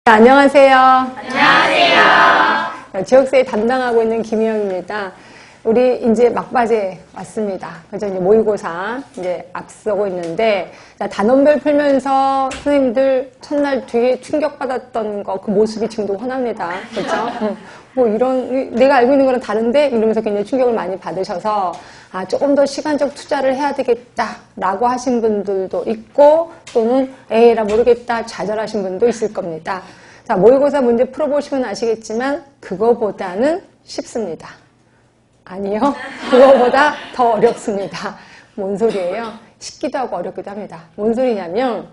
안녕하세요. 안녕하세요. 지역사회 담당하고 있는 김희영입니다. 우리 이제 막바지에 왔습니다. 그래서 이제 모의고사 이제 앞서고 있는데, 단원별 풀면서 선생님들 첫날 되게 충격받았던 거, 그 모습이 지금도 환합니다. 그렇죠? 뭐 이런, 내가 알고 있는 거랑 다른데? 이러면서 굉장히 충격을 많이 받으셔서, 조금 더 시간적 투자를 해야 되겠다, 라고 하신 분들도 있고, 또는, 나 모르겠다, 좌절하신 분도 있을 겁니다. 자, 모의고사 문제 풀어보시면 아시겠지만, 그거보다는 쉽습니다. 아니요. 그거보다 더 어렵습니다. 뭔 소리예요? 쉽기도 하고 어렵기도 합니다. 뭔 소리냐면,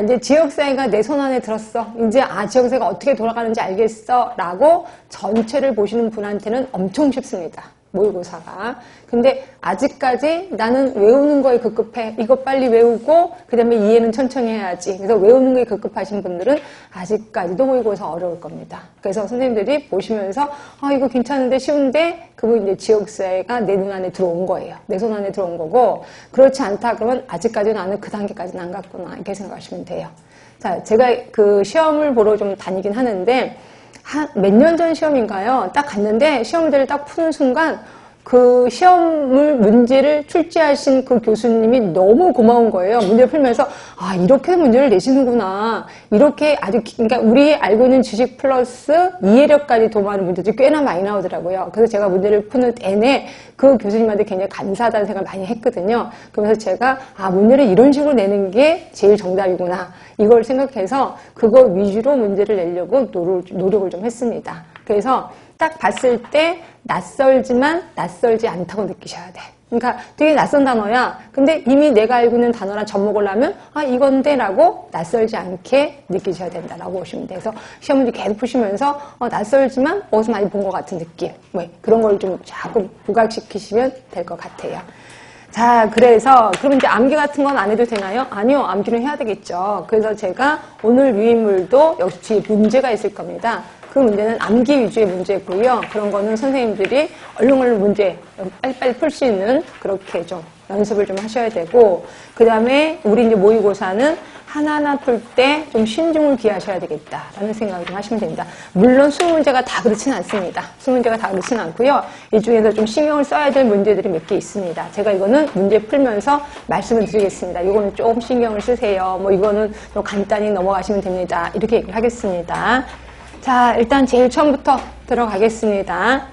이제 지역사회가 내 손 안에 들었어. 이제 지역사회가 어떻게 돌아가는지 알겠어. 라고 전체를 보시는 분한테는 엄청 쉽습니다. 모의고사가. 근데 아직까지 나는 외우는 거에 급급해. 이거 빨리 외우고 그 다음에 이해는 천천히 해야지. 그래서 외우는 거에 급급하신 분들은 아직까지도 모의고사 어려울 겁니다. 그래서 선생님들이 보시면서 이거 괜찮은데 쉬운데 그거 이제 지역사회가 내 눈 안에 들어온 거예요. 내 손 안에 들어온 거고, 그렇지 않다 그러면 아직까지 나는 그 단계까지는 안 갔구나, 이렇게 생각하시면 돼요. 자, 제가 그 시험을 보러 좀 다니긴 하는데 몇 년 전 시험인가요? 딱 갔는데 시험들을 딱 푸는 순간 그 시험을 문제를 출제하신 그 교수님이 너무 고마운 거예요. 문제를 풀면서 이렇게 문제를 내시는구나. 이렇게 아주 그러니까 우리 알고 있는 지식 플러스 이해력까지 도모하는 문제들이 꽤나 많이 나오더라고요. 그래서 제가 문제를 푸는 내내 그 교수님한테 굉장히 감사하다는 생각을 많이 했거든요. 그러면서 제가 문제를 이런 식으로 내는 게 제일 정답이구나, 이걸 생각해서 그거 위주로 문제를 내려고 노력을 좀 했습니다. 그래서 딱 봤을 때 낯설지만 낯설지 않다고 느끼셔야 돼. 그러니까 되게 낯선 단어야. 근데 이미 내가 알고 있는 단어랑 접목을 하면 이건데 라고 낯설지 않게 느끼셔야 된다라고 보시면 돼요. 그래서 시험 문제 계속 푸시면서 낯설지만 어디서 많이 본 것 같은 느낌, 그런 걸 좀 자꾸 부각시키시면 될 것 같아요. 자, 그래서 그럼 이제 암기 같은 건 안 해도 되나요? 아니요, 암기는 해야 되겠죠. 그래서 제가 오늘 유인물도 역시 뒤에 문제가 있을 겁니다. 그 문제는 암기 위주의 문제고요. 그런 거는 선생님들이 얼른 문제 빨리빨리 풀 수 있는 그렇게 좀 연습을 좀 하셔야 되고, 그 다음에 우리 이제 모의고사는 하나하나 풀 때 좀 신중을 기하셔야 되겠다라는 생각을 좀 하시면 됩니다. 물론 20문제가 다 그렇지는 않습니다. 20문제가 다 그렇지는 않고요. 이 중에서 좀 신경을 써야 될 문제들이 몇 개 있습니다. 제가 이거는 문제 풀면서 말씀을 드리겠습니다. 이거는 조금 신경을 쓰세요. 이거는 좀 간단히 넘어가시면 됩니다. 이렇게 얘기를 하겠습니다. 자, 일단 제일 처음부터 들어가겠습니다.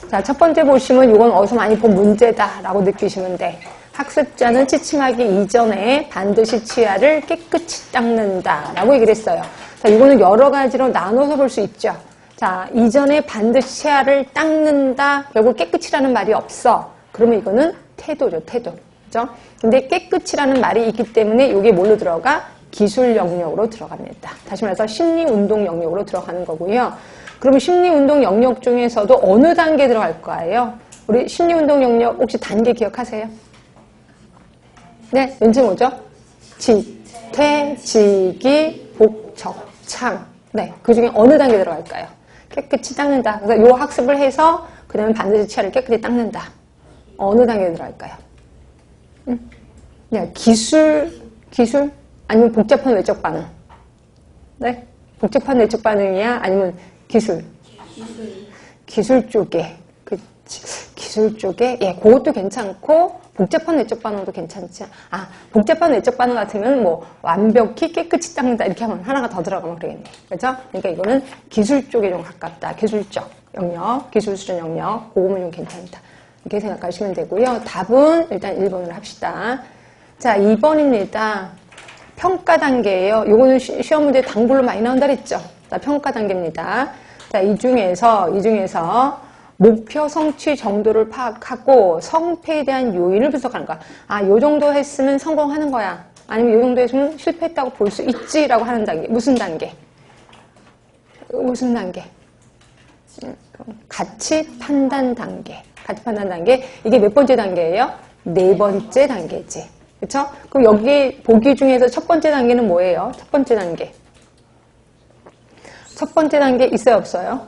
자, 첫 번째 보시면 이건 어디서 많이 본 문제다라고 느끼시면 돼. 학습자는 취침하기 이전에 반드시 치아를 깨끗이 닦는다라고 얘기를 했어요. 자, 이거는 여러 가지로 나눠서 볼 수 있죠. 자, 이전에 반드시 치아를 닦는다. 결국 깨끗이라는 말이 없어. 그러면 이거는 태도죠, 태도. 그죠? 근데 깨끗이라는 말이 있기 때문에 이게 뭘로 들어가? 기술 영역으로 들어갑니다. 다시 말해서 심리운동 영역으로 들어가는 거고요. 그러면 심리운동 영역 중에서도 어느 단계에 들어갈 거예요? 우리 심리운동 영역 혹시 단계 기억하세요? 네, 왠지 뭐죠? 지퇴, 지기, 복적, 참. 네, 그 중에 어느 단계에 들어갈까요? 깨끗이 닦는다. 그래서 요 학습을 해서 그 다음에 반드시 치아를 깨끗이 닦는다. 어느 단계에 들어갈까요? 네, 기술? 아니면 복잡한 외적 반응? 네? 복잡한 외적 반응이야? 아니면 기술? 기술 쪽에. 기술 쪽에? 예, 그것도 괜찮고, 복잡한 외적 반응도 괜찮지. 복잡한 외적 반응 같으면 완벽히 깨끗이 닦는다, 이렇게 하면 하나가 더 들어가면 그러겠네. 그죠? 그러니까 이거는 기술 쪽에 좀 가깝다. 기술적 영역, 기술 수준 영역, 그거면 좀 괜찮다. 이렇게 생각하시면 되고요. 답은 일단 1번으로 합시다. 자, 2번입니다. 평가 단계예요. 요거는 시험 문제 당불로 많이 나온다 그랬죠. 자, 평가 단계입니다. 자, 이 중에서 목표 성취 정도를 파악하고 성패에 대한 요인을 분석하는 거야. 요 정도 했으면 성공하는 거야. 아니면 요 정도 했으면 실패했다고 볼 수 있지라고 하는 단계. 무슨 단계? 무슨 단계? 가치 판단 단계. 가치 판단 단계. 이게 몇 번째 단계예요? 4번째 단계지. 그쵸? 그럼 여기 보기 중에서 첫 번째 단계는 뭐예요? 첫 번째 단계. 첫 번째 단계 있어요, 없어요?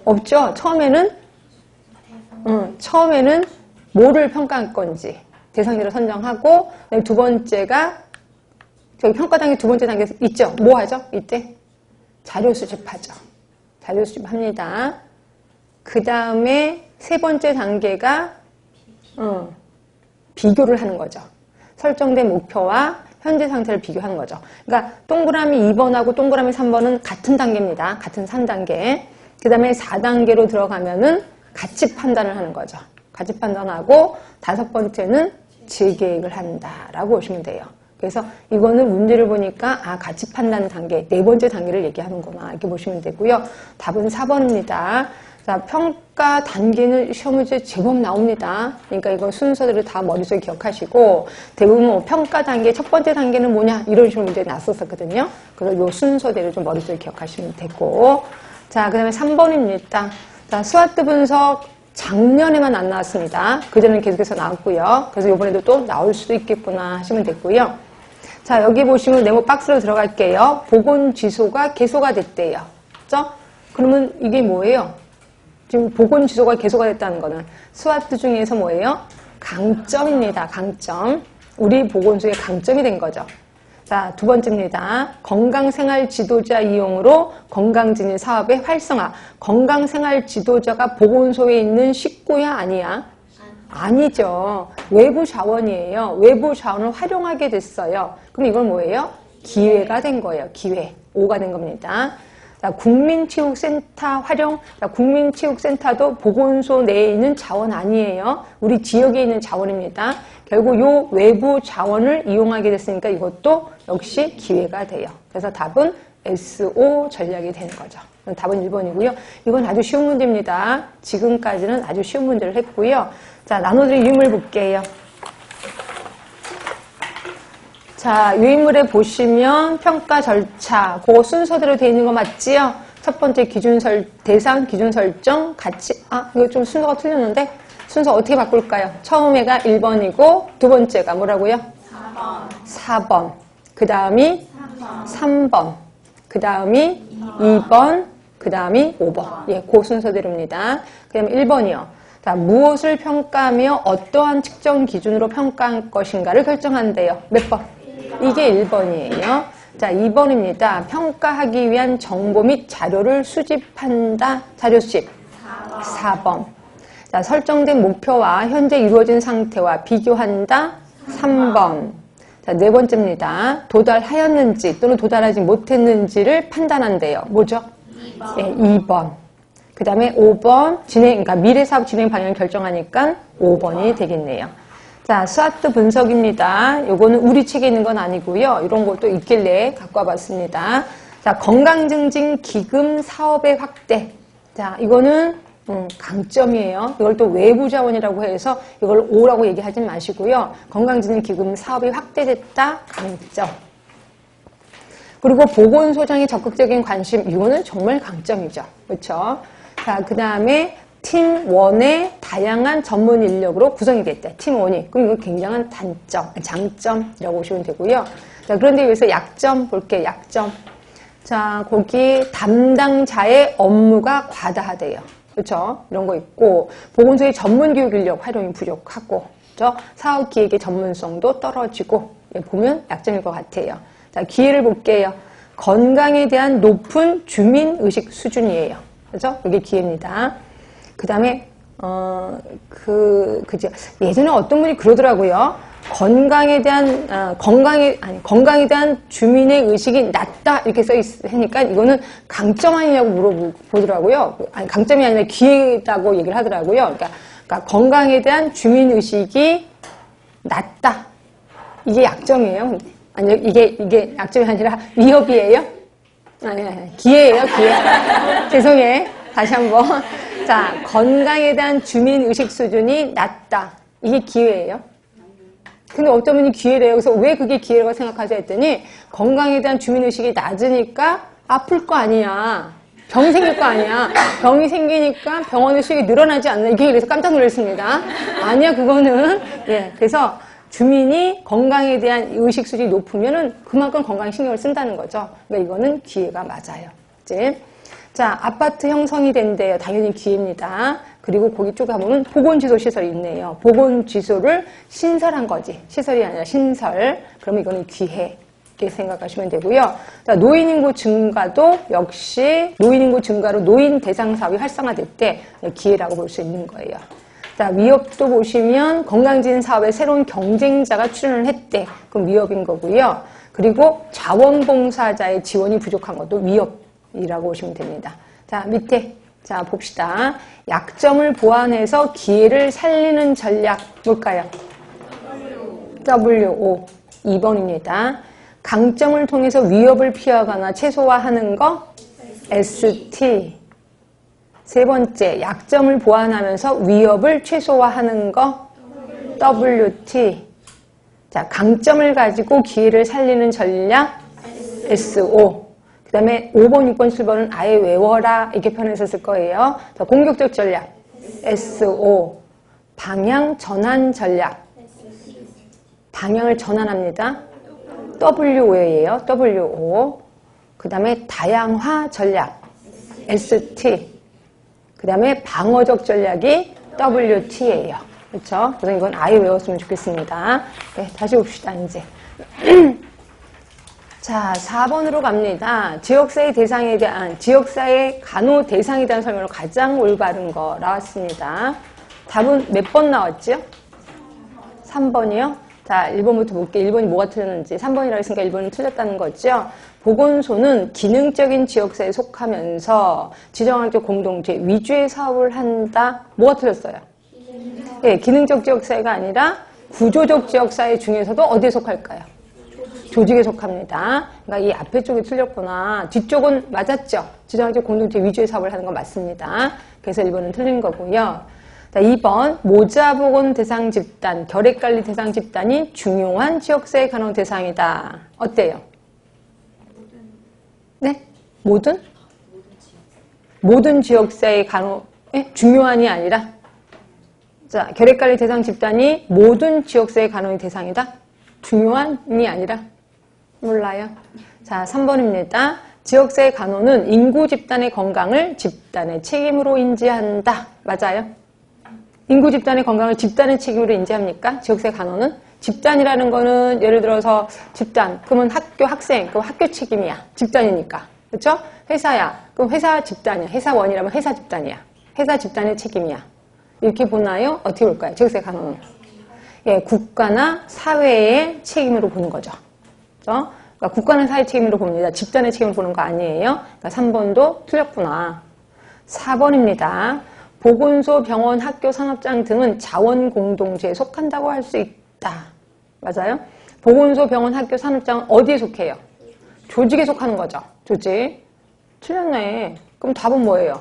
없죠? 처음에는 뭐를 평가할 건지 대상자를 선정하고, 두 번째가 저기 평가 단계 두 번째 단계 있죠? 뭐 하죠? 이때? 자료 수집하죠. 자료 수집합니다. 그 다음에 세 번째 단계가 비교를 하는 거죠. 설정된 목표와 현재 상태를 비교하는 거죠. 그러니까 동그라미 2번하고 동그라미 3번은 같은 단계입니다. 같은 3단계. 그 다음에 4단계로 들어가면은 가치 판단을 하는 거죠. 가치 판단하고 5번째는 재계획을 한다라고 보시면 돼요. 그래서 이거는 문제를 보니까 가치 판단 단계, 4번째 단계를 얘기하는구나 이렇게 보시면 되고요. 답은 4번입니다. 자, 평가 단계는 시험 문제 제법 나옵니다. 그러니까 이거 순서대로 다 머릿속에 기억하시고 대부분 뭐 평가 단계 첫 번째 단계는 뭐냐 이런 식으로 문제 났었거든요. 그래서 이 순서대로 좀 머릿속에 기억하시면 되고 자, 그 다음에 3번입니다. 자, 스와트 분석 작년에만 안 나왔습니다. 그전에는 계속해서 나왔고요. 그래서 이번에도 또 나올 수도 있겠구나 하시면 됐고요. 자, 여기 보시면 네모 박스로 들어갈게요. 보건 지소가 개소가 됐대요. 그죠? 그러면 이게 뭐예요? 지금 보건 지소가 개소가 됐다는 거는 스와트 중에서 뭐예요? 강점입니다. 강점. 우리 보건소의 강점이 된 거죠. 자, 두 번째입니다. 건강생활 지도자 이용으로 건강진흥 사업의 활성화. 건강생활 지도자가 보건소에 있는 식구야 아니야? 아니죠. 외부 자원이에요. 외부 자원을 활용하게 됐어요. 그럼 이건 뭐예요? 기회가 된 거예요. 기회. 5가 된 겁니다. 자, 국민체육센터 활용. 자, 국민체육센터도 보건소 내에 있는 자원 아니에요. 우리 지역에 있는 자원입니다. 결국 요 외부 자원을 이용하게 됐으니까 이것도 역시 기회가 돼요. 그래서 답은 SO 전략이 되는 거죠. 답은 1번이고요. 이건 아주 쉬운 문제입니다. 지금까지는 아주 쉬운 문제를 했고요. 자, 나눠드린 유인물 볼게요. 자, 유인물에 보시면 평가 절차, 그거 순서대로 되어 있는 거 맞지요? 첫 번째 대상, 기준 설정, 가치, 이거 좀 순서가 틀렸는데, 순서 어떻게 바꿀까요? 처음에가 1번이고, 두 번째가 뭐라고요? 4번. 그 다음이 3번. 그 다음이 2번. 그 다음이 5번. 예, 그 순서대로입니다. 그 다음에 1번이요. 자, 무엇을 평가하며 어떠한 측정 기준으로 평가할 것인가를 결정한대요. 몇 번? 이게 1번이에요. 자, 2번입니다. 평가하기 위한 정보 및 자료를 수집한다. 자료 수집. 4번. 자, 설정된 목표와 현재 이루어진 상태와 비교한다. 3번. 자, 네 번째입니다. 도달하였는지 또는 도달하지 못했는지를 판단한대요. 뭐죠? 2번. 예, 2번. 그 다음에 5번. 그러니까 미래 사업 진행 방향을 결정하니까 5번이 되겠네요. 자, 스와트 분석입니다. 요거는 우리 책에 있는 건 아니고요. 이런 것도 있길래 갖고 와봤습니다. 자, 건강증진 기금 사업의 확대. 자, 이거는 강점이에요. 이걸 또 외부 자원이라고 해서 이걸 O라고 얘기하지 마시고요. 건강증진 기금 사업이 확대됐다. 강점. 그리고 보건소장의 적극적인 관심. 이거는 정말 강점이죠. 그렇죠? 자, 그 다음에 팀 1의 다양한 전문 인력으로 구성이 됐대. 팀 1이. 그럼 이건 굉장한 단점, 장점이라고 보시면 되고요. 자, 그런데 여기서 약점 볼게요. 약점. 자, 거기 담당자의 업무가 과다하대요. 그렇죠? 이런 거 있고, 보건소의 전문 교육 인력 활용이 부족하고, 그렇죠? 사업 기획의 전문성도 떨어지고, 보면 약점일 것 같아요. 자, 기회를 볼게요. 건강에 대한 높은 주민의식 수준이에요. 그렇죠? 이게 기회입니다. 그 다음에, 그죠. 예전에 어떤 분이 그러더라고요. 건강에 대한 주민의 의식이 낮다. 이렇게 써있으니까 이거는 강점 아니냐고 물어보더라고요. 아니, 강점이 아니라 기회라고 얘기를 하더라고요. 그러니까 건강에 대한 주민의식이 낮다. 이게 약점이에요. 아니요, 이게 약점이 아니라 위협이에요? 아니, 기회예요, 기회. 죄송해요. 다시 한번. 자, 건강에 대한 주민의식 수준이 낮다. 이게 기회예요. 근데 어떤 분이 기회래요. 그래서 왜 그게 기회라고 생각하자 했더니 건강에 대한 주민의식이 낮으니까 아플 거 아니야. 병이 생길 거 아니야. 병이 생기니까 병원의 수익이 늘어나지 않나. 이게 그래서 깜짝 놀랐습니다. 아니야, 그거는. 예, 그래서 주민이 건강에 대한 의식 수준이 높으면은 그만큼 건강에 신경을 쓴다는 거죠. 그러니까 이거는 기회가 맞아요. 이제. 자, 아파트 형성이 된대요. 당연히 기회입니다. 그리고 거기 쪽에 가보면 보건지소 시설이 있네요. 보건지소를 신설한 거지. 시설이 아니라 신설. 그러면 이거는 기회. 이렇게 생각하시면 되고요. 자, 노인 인구 증가도 역시 노인 인구 증가로 노인 대상 사업이 활성화될 때 기회라고 볼 수 있는 거예요. 자, 위협도 보시면 건강지킴 사업에 새로운 경쟁자가 출연을 했대. 그럼 위협인 거고요. 그리고 자원봉사자의 지원이 부족한 것도 위협이라고 보시면 됩니다. 자, 밑에 자 봅시다. 약점을 보완해서 기회를 살리는 전략 뭘까요? WO 2번입니다. 강점을 통해서 위협을 피하거나 최소화하는 거 ST. 세 번째, 약점을 보완하면서 위협을 최소화하는 거 WT. 자, 강점을 가지고 기회를 살리는 전략 SO. 그 다음에 5번, 6번, 7번은 아예 외워라 이렇게 표현해서 쓸 거예요. 자, 공격적 전략 SO. 방향 전환 전략. 방향을 전환합니다. WO예요. WO. 그 다음에 다양화 전략 ST. 그 다음에 방어적 전략이 WT예요. 그렇죠? 그래서 이건 아예 외웠으면 좋겠습니다. 네, 다시 봅시다, 이제. 자, 4번으로 갑니다. 지역사회 대상에 대한, 지역사회 간호 대상에 대한 설명으로 가장 올바른 거 나왔습니다. 답은 몇 번 나왔죠? 3번이요? 자, 1번부터 볼게요. 1번이 뭐가 틀렸는지. 3번이라고 했으니까 1번이 틀렸다는 거죠. 보건소는 기능적인 지역사회에 속하면서 지정학적 공동체 위주의 사업을 한다. 뭐가 틀렸어요? 예, 기능적 지역사회가 아니라 구조적 지역사회 중에서도 어디에 속할까요? 조직에 속합니다. 그러니까 이 앞에 쪽이 틀렸구나. 뒤쪽은 맞았죠? 지정학적 공동체 위주의 사업을 하는 건 맞습니다. 그래서 1번은 틀린 거고요. 자, 2번 모자보건 대상 집단, 결핵관리 대상 집단이 중요한 지역사회 간호 대상이다. 어때요? 네? 모든? 모든 지역사회 간호에 중요한이 아니라 자, 결핵관리 대상 집단이 모든 지역사회 간호의 대상이다? 중요한이 아니라? 몰라요. 자, 3번입니다. 지역사회 간호는 인구 집단의 건강을 집단의 책임으로 인지한다. 맞아요? 인구 집단의 건강을 집단의 책임으로 인지합니까? 지역사회 간호는? 집단이라는 거는 예를 들어서 집단, 그러면 학교, 학생, 그럼 학교 책임이야. 집단이니까. 그렇죠? 회사야. 그럼 회사 집단이야. 회사원이라면 회사 집단이야. 회사 집단의 책임이야. 이렇게 보나요? 어떻게 볼까요? 지역사회 간호는? 예, 국가나 사회의 책임으로 보는 거죠. 그렇죠? 그러니까 국가나 사회 책임으로 봅니다. 집단의 책임으로 보는 거 아니에요. 그러니까 3번도 틀렸구나. 4번입니다. 보건소, 병원, 학교, 산업장 등은 자원공동체에 속한다고 할 수 있다. 맞아요? 보건소, 병원, 학교, 산업장은 어디에 속해요? 조직에 속하는 거죠. 조직. 틀렸네. 그럼 답은 뭐예요?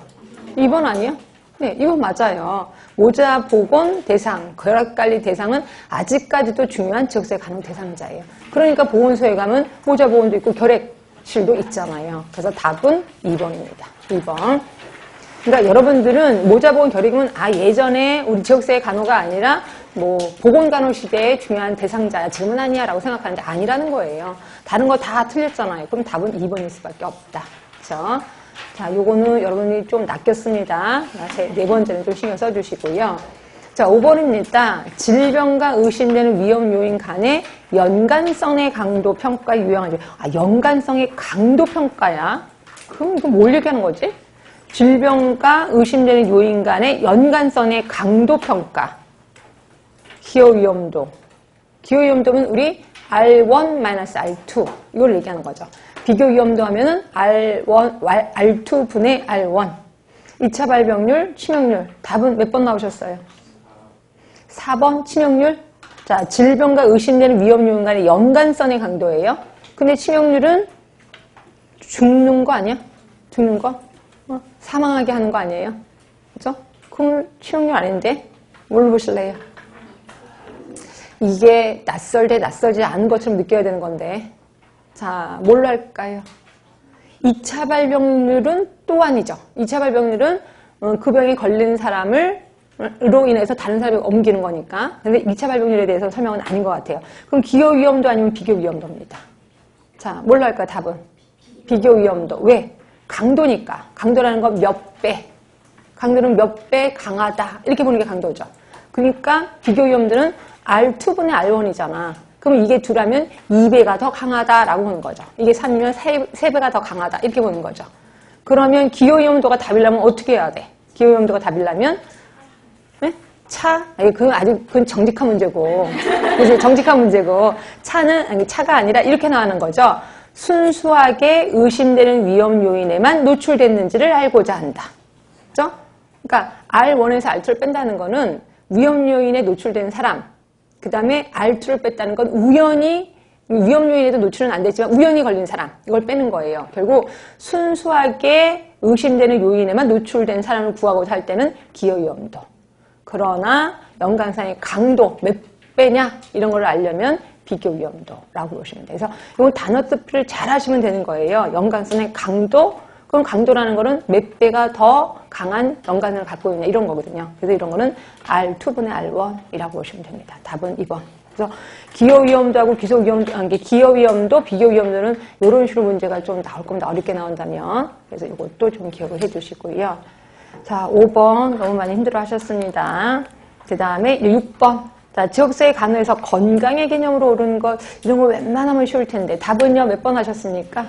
2번 아니에요? 네, 2번 맞아요. 모자보건 대상, 결핵관리 대상은 아직까지도 중요한 지역사회 간호 대상자예요. 그러니까 보건소에 가면 모자보건도 있고 결핵실도 있잖아요. 그래서 답은 2번입니다. 2번. 그러니까 여러분들은 모자보건 결핵은 예전에 우리 지역사회 간호가 아니라 뭐 보건간호 시대의 중요한 대상자야. 지금은 아니야 라고 생각하는데 아니라는 거예요. 다른 거 다 틀렸잖아요. 그럼 답은 2번일 수밖에 없다. 그렇죠? 자, 요거는 여러분이 좀 낚였습니다. 네 번째는 좀 신경 써주시고요. 자, 5번입니다. 질병과 의심되는 위험 요인 간의 연관성의 강도 평가 유형하죠. 연관성의 강도 평가야? 그럼 이거 뭘 얘기하는 거지? 질병과 의심되는 요인 간의 연관성의 강도 평가. 기여 위험도. 기여 위험도는 우리 R1-R2 이걸 얘기하는 거죠. 비교 위험도 하면은 R2 분의 R1. 2차 발병률, 치명률. 답은 몇 번 나오셨어요? 4번 치명률. 자, 질병과 의심되는 위험 요인 간의 연관성의 강도예요. 근데 치명률은 죽는 거 아니야? 죽는 거? 사망하게 하는 거 아니에요? 그죠? 그럼 치명률 아닌데? 뭘로 보실래요? 이게 낯설지 않은 것처럼 느껴야 되는 건데. 자, 뭘로 할까요? 2차 발병률은 또 아니죠. 2차 발병률은 그 병에 걸린 사람으로 인해서 다른 사람이 옮기는 거니까. 근데 2차 발병률에 대해서 설명은 아닌 것 같아요. 그럼 기여 위험도 아니면 비교 위험도입니다. 자, 뭘로 할까요? 답은? 비교 위험도. 왜? 강도니까. 강도라는 건 몇 배. 강도는 몇 배 강하다. 이렇게 보는 게 강도죠. 그러니까 비교 위험도는 R2분의 R1이잖아. 그럼 이게 2라면 2배가 더 강하다라고 보는 거죠. 이게 3이면 3배가 더 강하다 이렇게 보는 거죠. 그러면 기호위험도가 답이려면 어떻게 해야 돼? 기호위험도가 답이려면 네? 그건 정직한 문제고 그래서 정직한 문제고 차가 아니라 이렇게 나가는 거죠. 순수하게 의심되는 위험 요인에만 노출됐는지를 알고자 한다. 그죠? 그러니까 R1에서 R2를 뺀다는 거는 위험 요인에 노출된 사람, 그 다음에 R2를 뺐다는 건 우연히 위험 요인에도 노출은 안 됐지만 우연히 걸린 사람, 이걸 빼는 거예요. 결국 순수하게 의심되는 요인에만 노출된 사람을 구하고자 할 때는 기여위험도. 그러나 연관상의 강도 몇 배냐 이런 걸 알려면 비교위험도라고 보시면 돼요. 그래서 이건 단어 뜻을 잘 하시면 되는 거예요. 연관성의 강도, 그럼 강도라는 거는 몇 배가 더 강한 연관을 갖고 있냐 이런 거거든요. 그래서 이런 거는 R2분의 R1이라고 보시면 됩니다. 답은 2번. 그래서 기여위험도하고 기여위험도, 비교위험도는 이런 식으로 문제가 좀 나올 겁니다. 어렵게 나온다면. 그래서 이것도 좀 기억을 해 주시고요. 자, 5번 너무 많이 힘들어 하셨습니다. 그 다음에 6번. 자, 지역사회 간호에서 건강의 개념으로 오른 것, 이런 거 웬만하면 쉬울 텐데. 답은요, 몇 번 하셨습니까?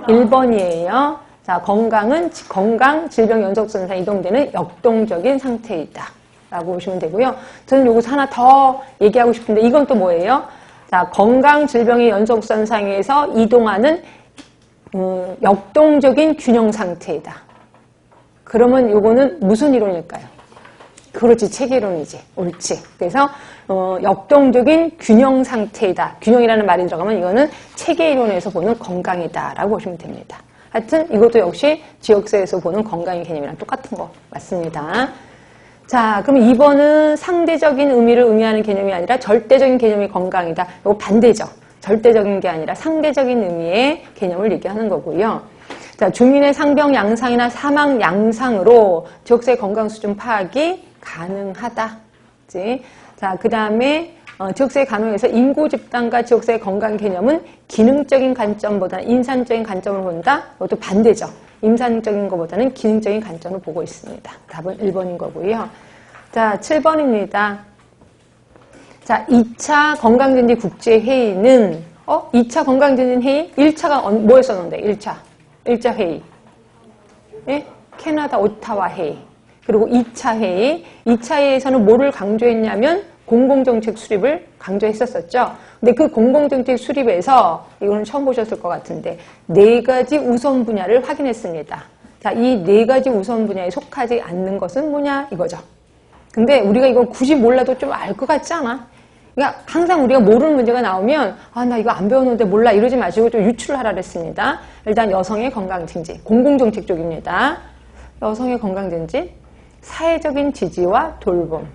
1번이에요. 자, 건강, 질병 연속선상 이동되는 역동적인 상태이다. 라고 보시면 되고요. 저는 요거 하나 더 얘기하고 싶은데, 이건 또 뭐예요? 자, 건강, 질병의 연속선상에서 이동하는, 역동적인 균형 상태이다. 그러면 요거는 무슨 이론일까요? 그렇지, 체계이론이지. 옳지. 그래서 역동적인 균형 상태이다. 균형이라는 말이 들어가면 이거는 체계이론에서 보는 건강이다라고 보시면 됩니다. 하여튼 이것도 역시 지역사회에서 보는 건강의 개념이랑 똑같은 거 맞습니다. 자, 그럼 2번은 상대적인 의미를 의미하는 개념이 아니라 절대적인 개념이 건강이다. 이거 반대죠. 절대적인 게 아니라 상대적인 의미의 개념을 얘기하는 거고요. 자, 주민의 상병 양상이나 사망 양상으로 지역사회 건강 수준 파악이 가능하다. 자, 그 다음에 지역사회 간호에서 인구 집단과 지역사회 건강 개념은 기능적인 관점보다는 인산적인 관점을 본다. 이것도 반대죠. 임산적인 것보다는 기능적인 관점을 보고 있습니다. 답은 1번인 거고요. 자, 7번입니다. 자, 2차 건강증진 국제회의는 2차 건강증진 회의? 1차가 뭐에 썼는데? 1차 회의. 네? 캐나다 오타와 회의. 그리고 2차 회의. 2차 회의에서는 뭐를 강조했냐면 공공정책 수립을 강조했었죠. 근데 그 공공정책 수립에서 이거는 처음 보셨을 것 같은데 4가지 우선 분야를 확인했습니다. 자, 이 4가지 우선 분야에 속하지 않는 것은 뭐냐 이거죠. 근데 우리가 이걸 굳이 몰라도 좀 알 것 같지 않아? 그러니까 항상 우리가 모르는 문제가 나오면 나 이거 안 배웠는데 몰라 이러지 마시고 좀 유출을 하라 그랬습니다. 일단 여성의 건강증진, 공공정책 쪽입니다. 여성의 건강증진, 사회적인 지지와 돌봄,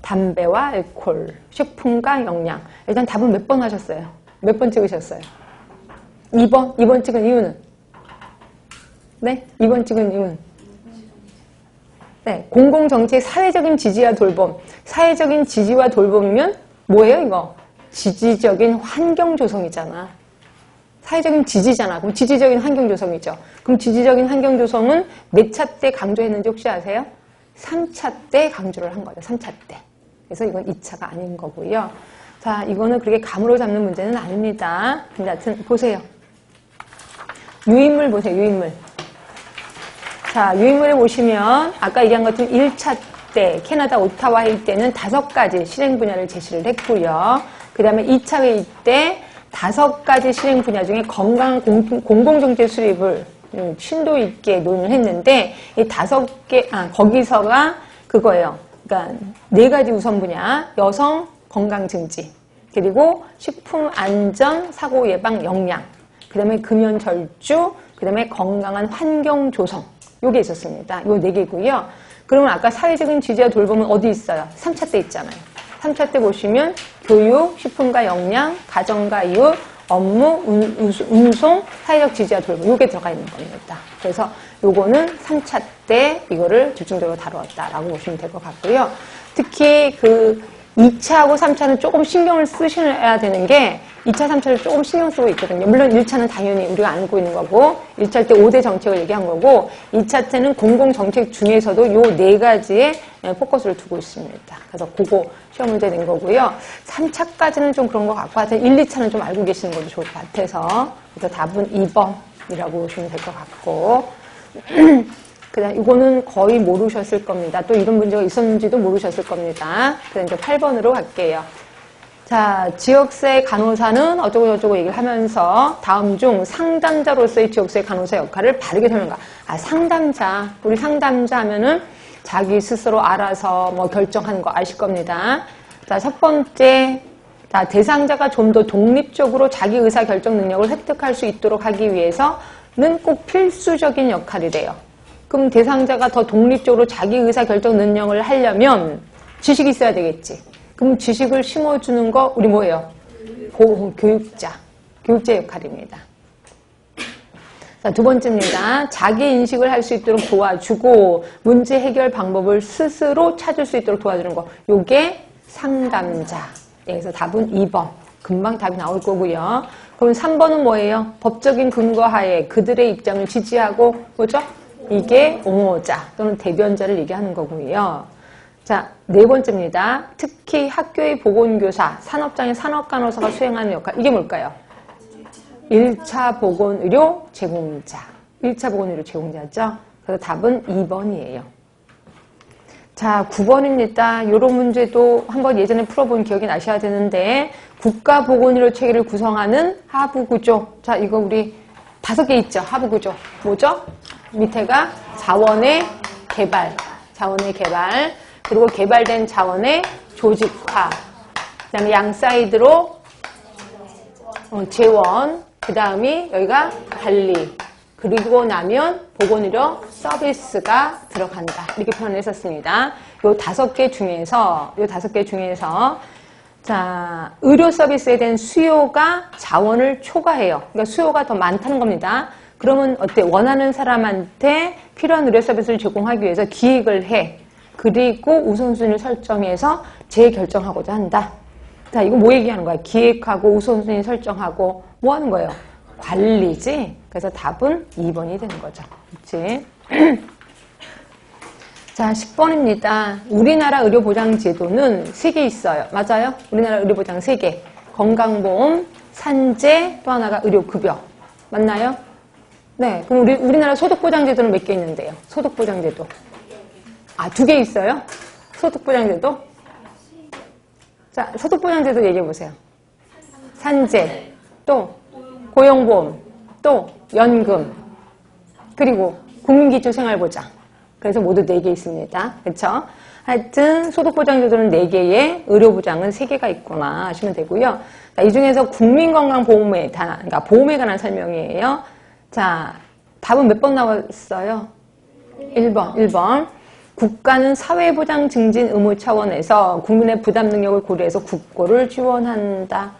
담배와 알코올, 식품과 영양. 일단 답은 몇 번 하셨어요? 몇 번 찍으셨어요? 2번? 2번 찍은 이유는? 네? 2번 찍은 이유는? 네, 공공정책 사회적인 지지와 돌봄. 사회적인 지지와 돌봄이면 뭐예요 이거? 지지적인 환경 조성이잖아. 사회적인 지지잖아. 그럼 지지적인 환경 조성이죠. 그럼 지지적인 환경 조성은 몇 차 때 강조했는지 혹시 아세요? 3차 때 강조를 한 거죠. 3차 때. 그래서 이건 2차가 아닌 거고요. 자, 이거는 그렇게 감으로 잡는 문제는 아닙니다. 근데 하여튼 보세요. 유인물 보세요. 유인물. 자, 유인물에 보시면 아까 얘기한 것처럼 1차 때 캐나다 오타와 회의 때는 5가지 실행 분야를 제시를 했고요. 그 다음에 2차 회의 때 5가지 실행 분야 중에 건강 공공정책 수립을 심도 있게 논의를 했는데 이 5개 거기서가 그거예요. 그러니까 4가지 우선 분야, 여성 건강 증진, 그리고 식품 안전, 사고 예방, 영양, 그 다음에 금연 절주, 그 다음에 건강한 환경 조성. 요게 있었습니다. 요 4개고요. 그러면 아까 사회적인 지지와 돌봄은 어디 있어요? 3차 때 있잖아요. 3차 때 보시면 교육, 식품과 영양, 가정과 이웃, 업무, 운송, 사회적 지지와 돌봄 요게 들어가 있는 겁니다. 그래서 요거는 3차 때 이거를 집중적으로 다루었다라고 보시면 될 것 같고요. 특히 그 2차하고 3차는 조금 신경을 쓰셔야 되는 게 2차, 3차를 조금 신경 쓰고 있거든요. 물론 1차는 당연히 우리가 알고 있는 거고 1차 때 5대 정책을 얘기한 거고 2차 때는 공공정책 중에서도 요 4가지에 포커스를 두고 있습니다. 그래서 그거 시험 문제 낸 거고요. 3차까지는 좀 그런 것 같고 하여튼 1, 2차는 좀 알고 계시는 것도 좋을 것 같아서 그래서 답은 2번이라고 보시면 될 것 같고 그다음 이거는 거의 모르셨을 겁니다. 또 이런 문제가 있었는지도 모르셨을 겁니다. 그다음 이제 8번으로 갈게요. 자, 지역사회 간호사는 어쩌고저쩌고 얘기를 하면서 다음 중 상담자로서의 지역사회 간호사 역할을 바르게 설명하. 상담자. 우리 상담자 하면은 자기 스스로 알아서 뭐 결정하는 거 아실 겁니다. 자, 첫 번째. 자, 대상자가 좀 더 독립적으로 자기 의사 결정 능력을 획득할 수 있도록 하기 위해서는 꼭 필수적인 역할이래요. 그럼 대상자가 더 독립적으로 자기 의사 결정 능력을 하려면 지식이 있어야 되겠지. 그럼 지식을 심어주는 거 우리 뭐예요? 교육자. 교육자 역할입니다. 자, 두 번째입니다. 자기 인식을 할 수 있도록 도와주고 문제 해결 방법을 스스로 찾을 수 있도록 도와주는 거. 요게 상담자. 그래서 답은 2번. 금방 답이 나올 거고요. 그럼 3번은 뭐예요? 법적인 근거하에 그들의 입장을 지지하고 뭐죠? 이게 옹호자 또는 대변자를 얘기하는 거고요. 자, 네 번째입니다. 특히 학교의 보건교사, 산업장의 산업간호사가 수행하는 역할. 이게 뭘까요? 1차 보건의료 제공자. 1차 보건의료 제공자죠. 그래서 답은 2번이에요. 자, 9번입니다. 이런 문제도 한번 예전에 풀어본 기억이 나셔야 되는데 국가보건의료 체계를 구성하는 하부구조. 자, 이거 우리 5개 있죠. 하부구조. 뭐죠? 밑에가 자원의 개발. 자원의 개발. 그리고 개발된 자원의 조직화. 그 다음에 양 사이드로 재원. 그 다음이 여기가 관리. 그리고 나면 보건의료 서비스가 들어간다. 이렇게 표현을 했었습니다. 요 5개 중에서 자, 의료 서비스에 대한 수요가 자원을 초과해요. 그러니까 수요가 더 많다는 겁니다. 그러면 어때? 원하는 사람한테 필요한 의료 서비스를 제공하기 위해서 기획을 해. 그리고 우선순위를 설정해서 재결정하고자 한다. 자, 이거 뭐 얘기하는 거야? 기획하고 우선순위 설정하고 뭐 하는 거예요? 관리지? 그래서 답은 2번이 되는 거죠. 그렇지? 자, 10번입니다. 우리나라 의료보장제도는 3개 있어요. 맞아요? 우리나라 의료보장 3개. 건강보험, 산재, 또 하나가 의료급여. 맞나요? 네. 그럼 우리나라 소득보장제도는 몇 개 있는데요? 소득보장제도. 2개 있어요? 소득보장제도? 자, 소득보장제도 얘기해보세요. 산재, 또 고용보험, 또 연금, 그리고 국민기초생활보장. 그래서 모두 4개 있습니다. 그렇죠? 하여튼 소득보장제도는 4개에 의료보장은 3개가 있구나 하시면 되고요. 자, 이 중에서 국민건강보험에 그러니까 보험에 관한 설명이에요. 자, 답은 몇 번 나왔어요? 1번. 국가는 사회보장 증진 의무 차원에서 국민의 부담 능력을 고려해서 국고를 지원한다.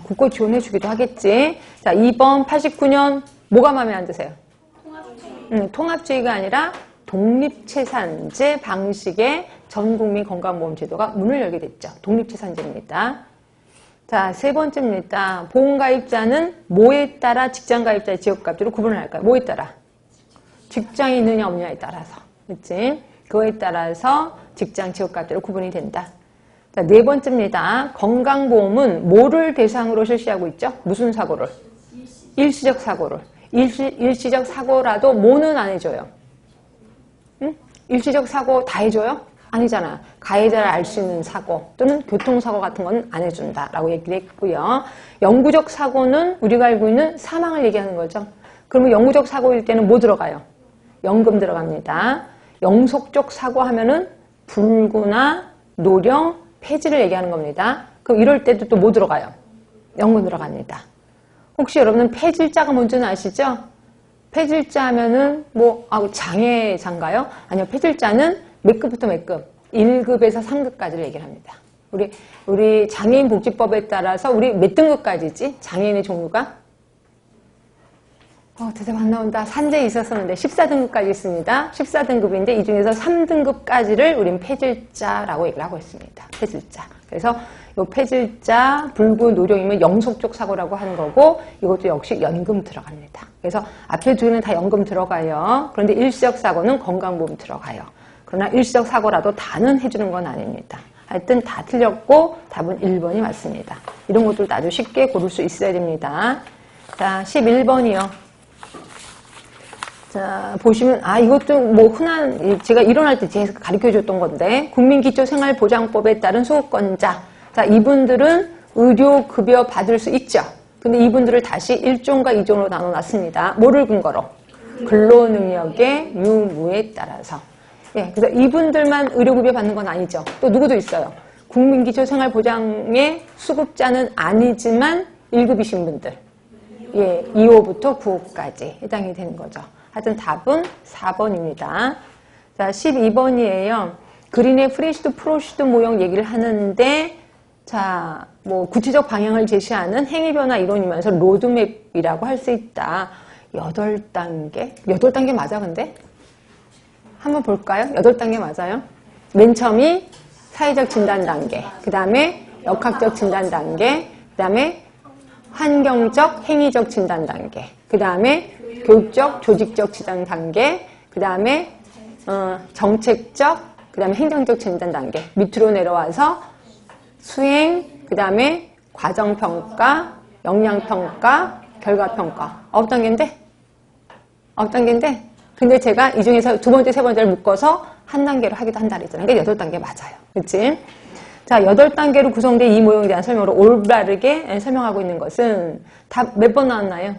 국고 지원해주기도 하겠지. 자, 2번 89년 뭐가 마음에 안 드세요? 통합주의가 아니라 독립채산제 방식의 전국민 건강보험제도가 문을 열게 됐죠. 독립채산제입니다. 자, 3번째입니다. 보험가입자는 뭐에 따라 직장가입자의 지역가입자로 구분을 할까요? 뭐에 따라? 직장이 있느냐 없느냐에 따라서. 그렇지? 그거에 따라서 직장 지역가입자로 구분이 된다. 자, 4번째입니다. 건강보험은 뭐를 대상으로 실시하고 있죠? 무슨 사고를? 일시적 사고를. 일시적 사고라도 뭐는 안 해줘요? 응? 일시적 사고 다 해줘요? 아니잖아. 가해자를 알 수 있는 사고 또는 교통사고 같은 건 안 해준다라고 얘기를 했고요. 영구적 사고는 우리가 알고 있는 사망을 얘기하는 거죠. 그러면 영구적 사고일 때는 뭐 들어가요? 연금 들어갑니다. 영속적 사고 하면은 불구나 노령, 폐지를 얘기하는 겁니다. 그럼 이럴 때도 또 뭐 들어가요? 연금 들어갑니다. 혹시 여러분은 폐질자가 뭔지는 아시죠? 폐질자 하면은 장애자인가요? 아니요, 폐질자는 몇 급부터 몇 급? 1급에서 3급까지를 얘기를 합니다. 우리 장애인 복지법에 따라서 우리 몇 등급까지지? 장애인의 종류가? 대답 안 나온다. 산재 있었었는데 14등급까지 있습니다. 14등급인데 이 중에서 3등급까지를 우린 폐질자라고 얘기를 하고 있습니다. 폐질자. 그래서 이 폐질자, 불구, 노령이면 영속적 사고라고 하는 거고 이것도 역시 연금 들어갑니다. 그래서 앞에 두 개는 다 연금 들어가요. 그런데 일시적 사고는 건강보험 들어가요. 그러나 일시적 사고라도 다는 해주는 건 아닙니다. 하여튼 다 틀렸고 답은 1번이 맞습니다. 이런 것들도 아주 쉽게 고를 수 있어야 됩니다. 자, 11번이요. 자, 보시면, 이것도 뭐 흔한, 제가 일어날 때 제가 가르쳐 줬던 건데, 국민기초생활보장법에 따른 소득권자. 자, 이분들은 의료급여 받을 수 있죠. 근데 이분들을 다시 1종과 2종으로 나눠 놨습니다. 뭐를 근거로? 근로능력의 유무에 따라서. 예, 그래서 이분들만 의료급여 받는 건 아니죠. 또 누구도 있어요. 국민기초생활보장의 수급자는 아니지만 1급이신 분들. 예, 2호부터 9호까지 해당이 되는 거죠. 하여튼 답은 4번입니다. 자, 12번이에요. 그린의 프리시드 프로시드 모형 얘기를 하는데, 자, 뭐, 구체적 방향을 제시하는 행위변화 이론이면서 로드맵이라고 할 수 있다. 8단계? 8단계 맞아, 근데? 한번 볼까요? 8단계 맞아요? 맨 처음이 사회적 진단 단계, 그 다음에 역학적 진단 단계, 그 다음에 환경적, 행위적 진단 단계, 그 다음에 교육적, 조직적 진단 단계, 그 다음에 정책적, 그 다음에 행정적 진단 단계. 밑으로 내려와서 수행, 그 다음에 과정평가, 역량평가, 결과평가. 9단계인데? 9단계인데? 근데 제가 이 중에서 두 번째, 세 번째를 묶어서 한 단계로 하기도 한다 그랬잖아요. 그러니까 8단계 맞아요. 그치? 자, 8단계로 구성된 이 모형에 대한 설명으로 올바르게 설명하고 있는 것은 다 몇 번 나왔나요?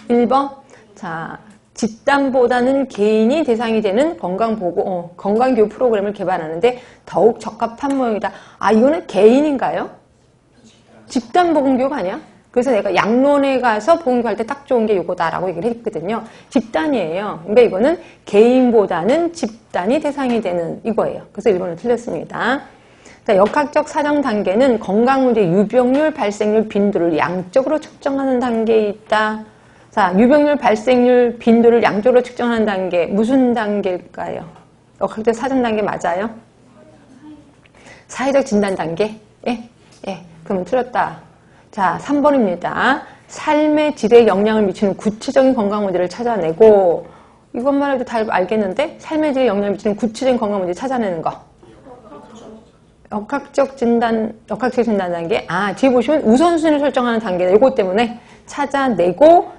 1번. 자, 집단보다는 개인이 대상이 되는 건강교육 프로그램을 개발하는데 더욱 적합한 모형이다. 이거는 개인인가요? 집단보건교육 아니야? 그래서 내가 양론에 가서 보건교육할 때 딱 좋은 게 이거다라고 얘기를 했거든요. 집단이에요. 그러니까 이거는 개인보다는 집단이 대상이 되는 이거예요. 그래서 1번은 틀렸습니다. 자, 역학적 사정 단계는 건강문제 유병률, 발생률, 빈도를 양적으로 측정하는 단계에 있다. 자, 유병률, 발생률, 빈도를 양적으로 측정하는 단계, 무슨 단계일까요? 역학적 사정 단계 맞아요? 사회적 진단 단계? 예? 예. 그러면 틀렸다. 자, 3번입니다. 삶의 질에 영향을 미치는 구체적인 건강 문제를 찾아내고, 이것만 해도 다 알겠는데? 삶의 질에 영향을 미치는 구체적인 건강 문제 찾아내는 거. 역학적 진단 단계. 뒤에 보시면 우선순위를 설정하는 단계다. 이것 때문에 찾아내고,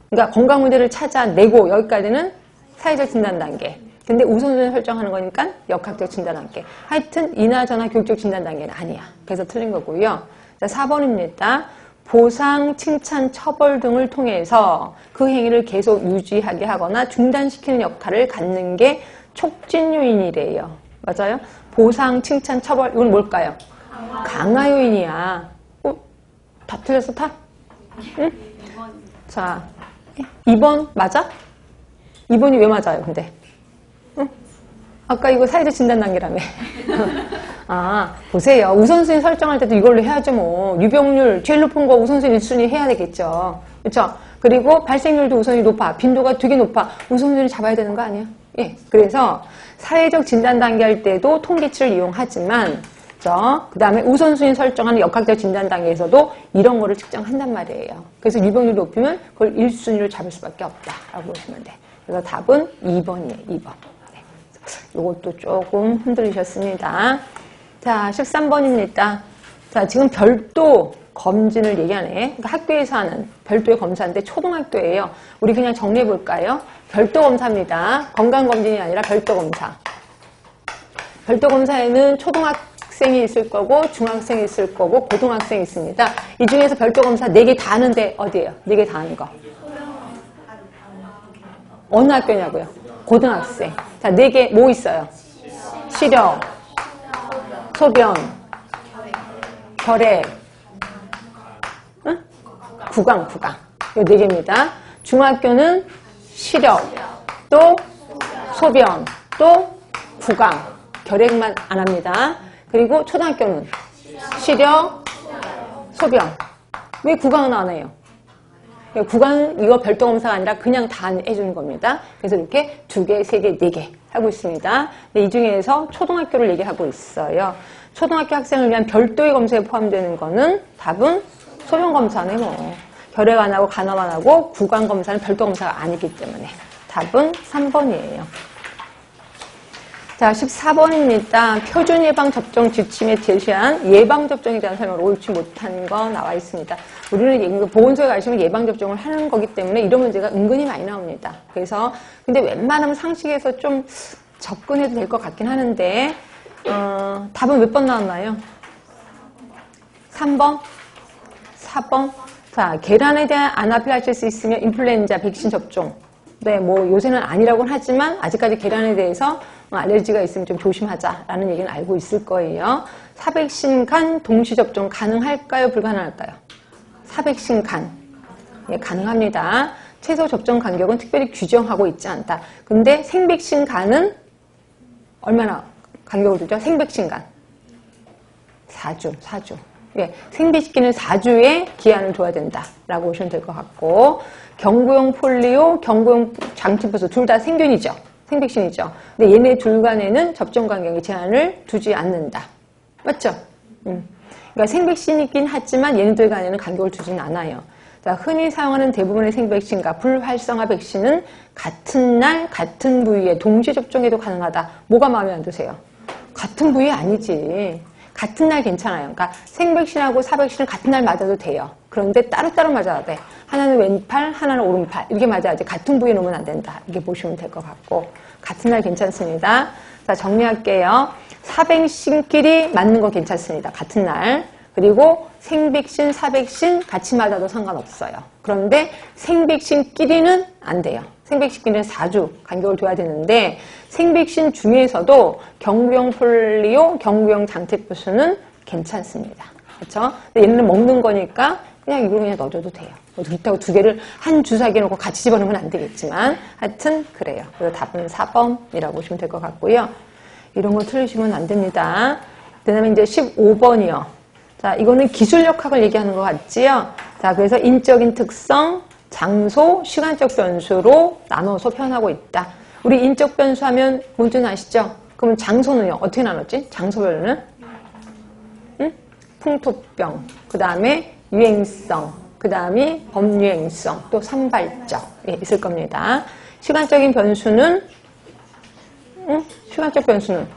그러니까 건강 문제를 찾아내고, 여기까지는 사회적 진단 단계. 근데 우선순위를 설정하는 거니까 역학적 진단 단계. 하여튼, 이나저나 교육적 진단 단계는 아니야. 그래서 틀린 거고요. 자, 4번입니다. 보상, 칭찬, 처벌 등을 통해서 그 행위를 계속 유지하게 하거나 중단시키는 역할을 갖는 게 촉진 요인이래요. 맞아요? 보상, 칭찬, 처벌, 이건 뭘까요? 강화 요인이야. 다 틀렸어, 다? 응? 자, 2번 맞아? 2번이 왜 맞아요, 근데? 응? 아까 이거 사회적 진단 단계라며. 보세요. 우선순위 설정할 때도 이걸로 해야죠, 뭐. 유병률, 제일 높은 거 우선순위 1순위 해야 되겠죠. 그렇죠? 그리고 발생률도 우선이 높아. 빈도가 되게 높아. 우선순위 잡아야 되는 거 아니야? 예. 그래서 사회적 진단 단계 할 때도 통계치를 이용하지만, 그 다음에 우선순위 설정하는 역학적 진단 단계에서도 이런 거를 측정한단 말이에요. 그래서 유병률이 높으면 그걸 1순위로 잡을 수밖에 없다라고 보시면 돼. 그래서 답은 2번이에요, 2번. 네. 이것도 조금 흔들리셨습니다. 자, 13번입니다. 자, 지금 별도 검진을 얘기하네. 그러니까 학교에서 하는 별도의 검사인데 초등학교예요. 우리 그냥 정리해 볼까요? 별도 검사입니다. 건강검진이 아니라 별도 검사. 별도 검사에는 초등학생이 있을 거고 중학생이 있을 거고 고등학생이 있습니다. 이 중에서 별도 검사 4개 다 하는데 어디예요? 4개 다 하는 거. 어느 학교냐고요? 고등학생. 자, 4개 뭐 있어요? 시력, 소변, 결핵, 응? 구강. 이 4개입니다. 중학교는 시력, 또 소변, 또 구강, 결핵만 안 합니다. 그리고 초등학교는 시력, 소변. 왜 구강은 안 해요? 구강 이거 별도 검사가 아니라 그냥 다 해주는 겁니다. 그래서 이렇게 2개, 3개, 4개 하고 있습니다. 이 중에서 초등학교를 얘기하고 있어요. 초등학교 학생을 위한 별도의 검사에 포함되는 거는 답은 소변 검사네 뭐. 혈액 안 하고 간암 안 하고 구강 검사는 별도 검사가 아니기 때문에 답은 3번이에요. 자, 14번입니다. 표준 예방접종 지침에 제시한 예방접종에 대한 설명을 옳지 못한 거 나와 있습니다. 우리는 보건소에 가시면 예방접종을 하는 거기 때문에 이런 문제가 은근히 많이 나옵니다. 그래서, 근데 웬만하면 상식에서 좀 접근해도 될 것 같긴 하는데, 답은 몇 번 나왔나요? 3번? 4번? 자, 계란에 대한 아나필락시스 있으면 인플루엔자 백신 접종. 네, 뭐 요새는 아니라고는 하지만 아직까지 계란에 대해서 알레르기가 있으면 좀 조심하자라는 얘기는 알고 있을 거예요. 사백신 간 동시 접종 가능할까요? 불가능할까요? 사백신 간. 예, 가능합니다. 최소 접종 간격은 특별히 규정하고 있지 않다. 근데 생백신 간은 얼마나 간격을 두죠? 생백신 간. 4주. 예, 생백신은 4주의 기한을 둬야 된다라고 보시면 될 것 같고, 경구용 폴리오, 경구용 장티푸스 둘 다 생균이죠. 생백신이죠. 근데 얘네 둘 간에는 접종 간격에 제한을 두지 않는다. 맞죠? 그러니까 생백신이긴 하지만 얘네들 간에는 간격을 두진 않아요. 자, 흔히 사용하는 대부분의 생백신과 불활성화 백신은 같은 날, 같은 부위에 동시 접종해도 가능하다. 뭐가 마음에 안 드세요? 같은 부위 아니지. 같은 날 괜찮아요. 그러니까 생백신하고 사백신은 같은 날 맞아도 돼요. 그런데 따로따로 맞아야 돼. 하나는 왼팔, 하나는 오른팔. 이렇게 맞아야지. 같은 부위에 놓으면 안 된다. 이렇게 보시면 될 것 같고. 같은 날 괜찮습니다. 자, 정리할게요. 사백신끼리 맞는 거 괜찮습니다. 같은 날. 그리고 생백신, 사백신 같이 맞아도 상관없어요. 그런데 생백신끼리는 안 돼요. 생백신끼리는 4주 간격을 둬야 되는데 생백신 중에서도 경구용 폴리오, 경구용 장티푸스는 괜찮습니다. 그렇죠? 근데 얘는 먹는 거니까 그냥 이걸 그냥 넣어줘도 돼요. 그렇다고 2개를 한 주사기에 넣고 같이 집어넣으면 안 되겠지만 하여튼 그래요. 그래서 답은 4번이라고 보시면 될 것 같고요. 이런 거 틀리시면 안 됩니다. 그 다음에 이제 15번이요. 자, 이거는 기술역학을 얘기하는 것 같지요? 자, 그래서 인적인 특성, 장소, 시간적 변수로 나눠서 표현하고 있다. 우리 인적 변수 하면 뭔지 아시죠? 그럼 장소는요? 어떻게 나눴지? 장소별로는? 풍토병, 그 다음에 유행성, 그 다음에 범유행성, 또 산발적 있을 겁니다. 시간적인 변수는 시간적 변수는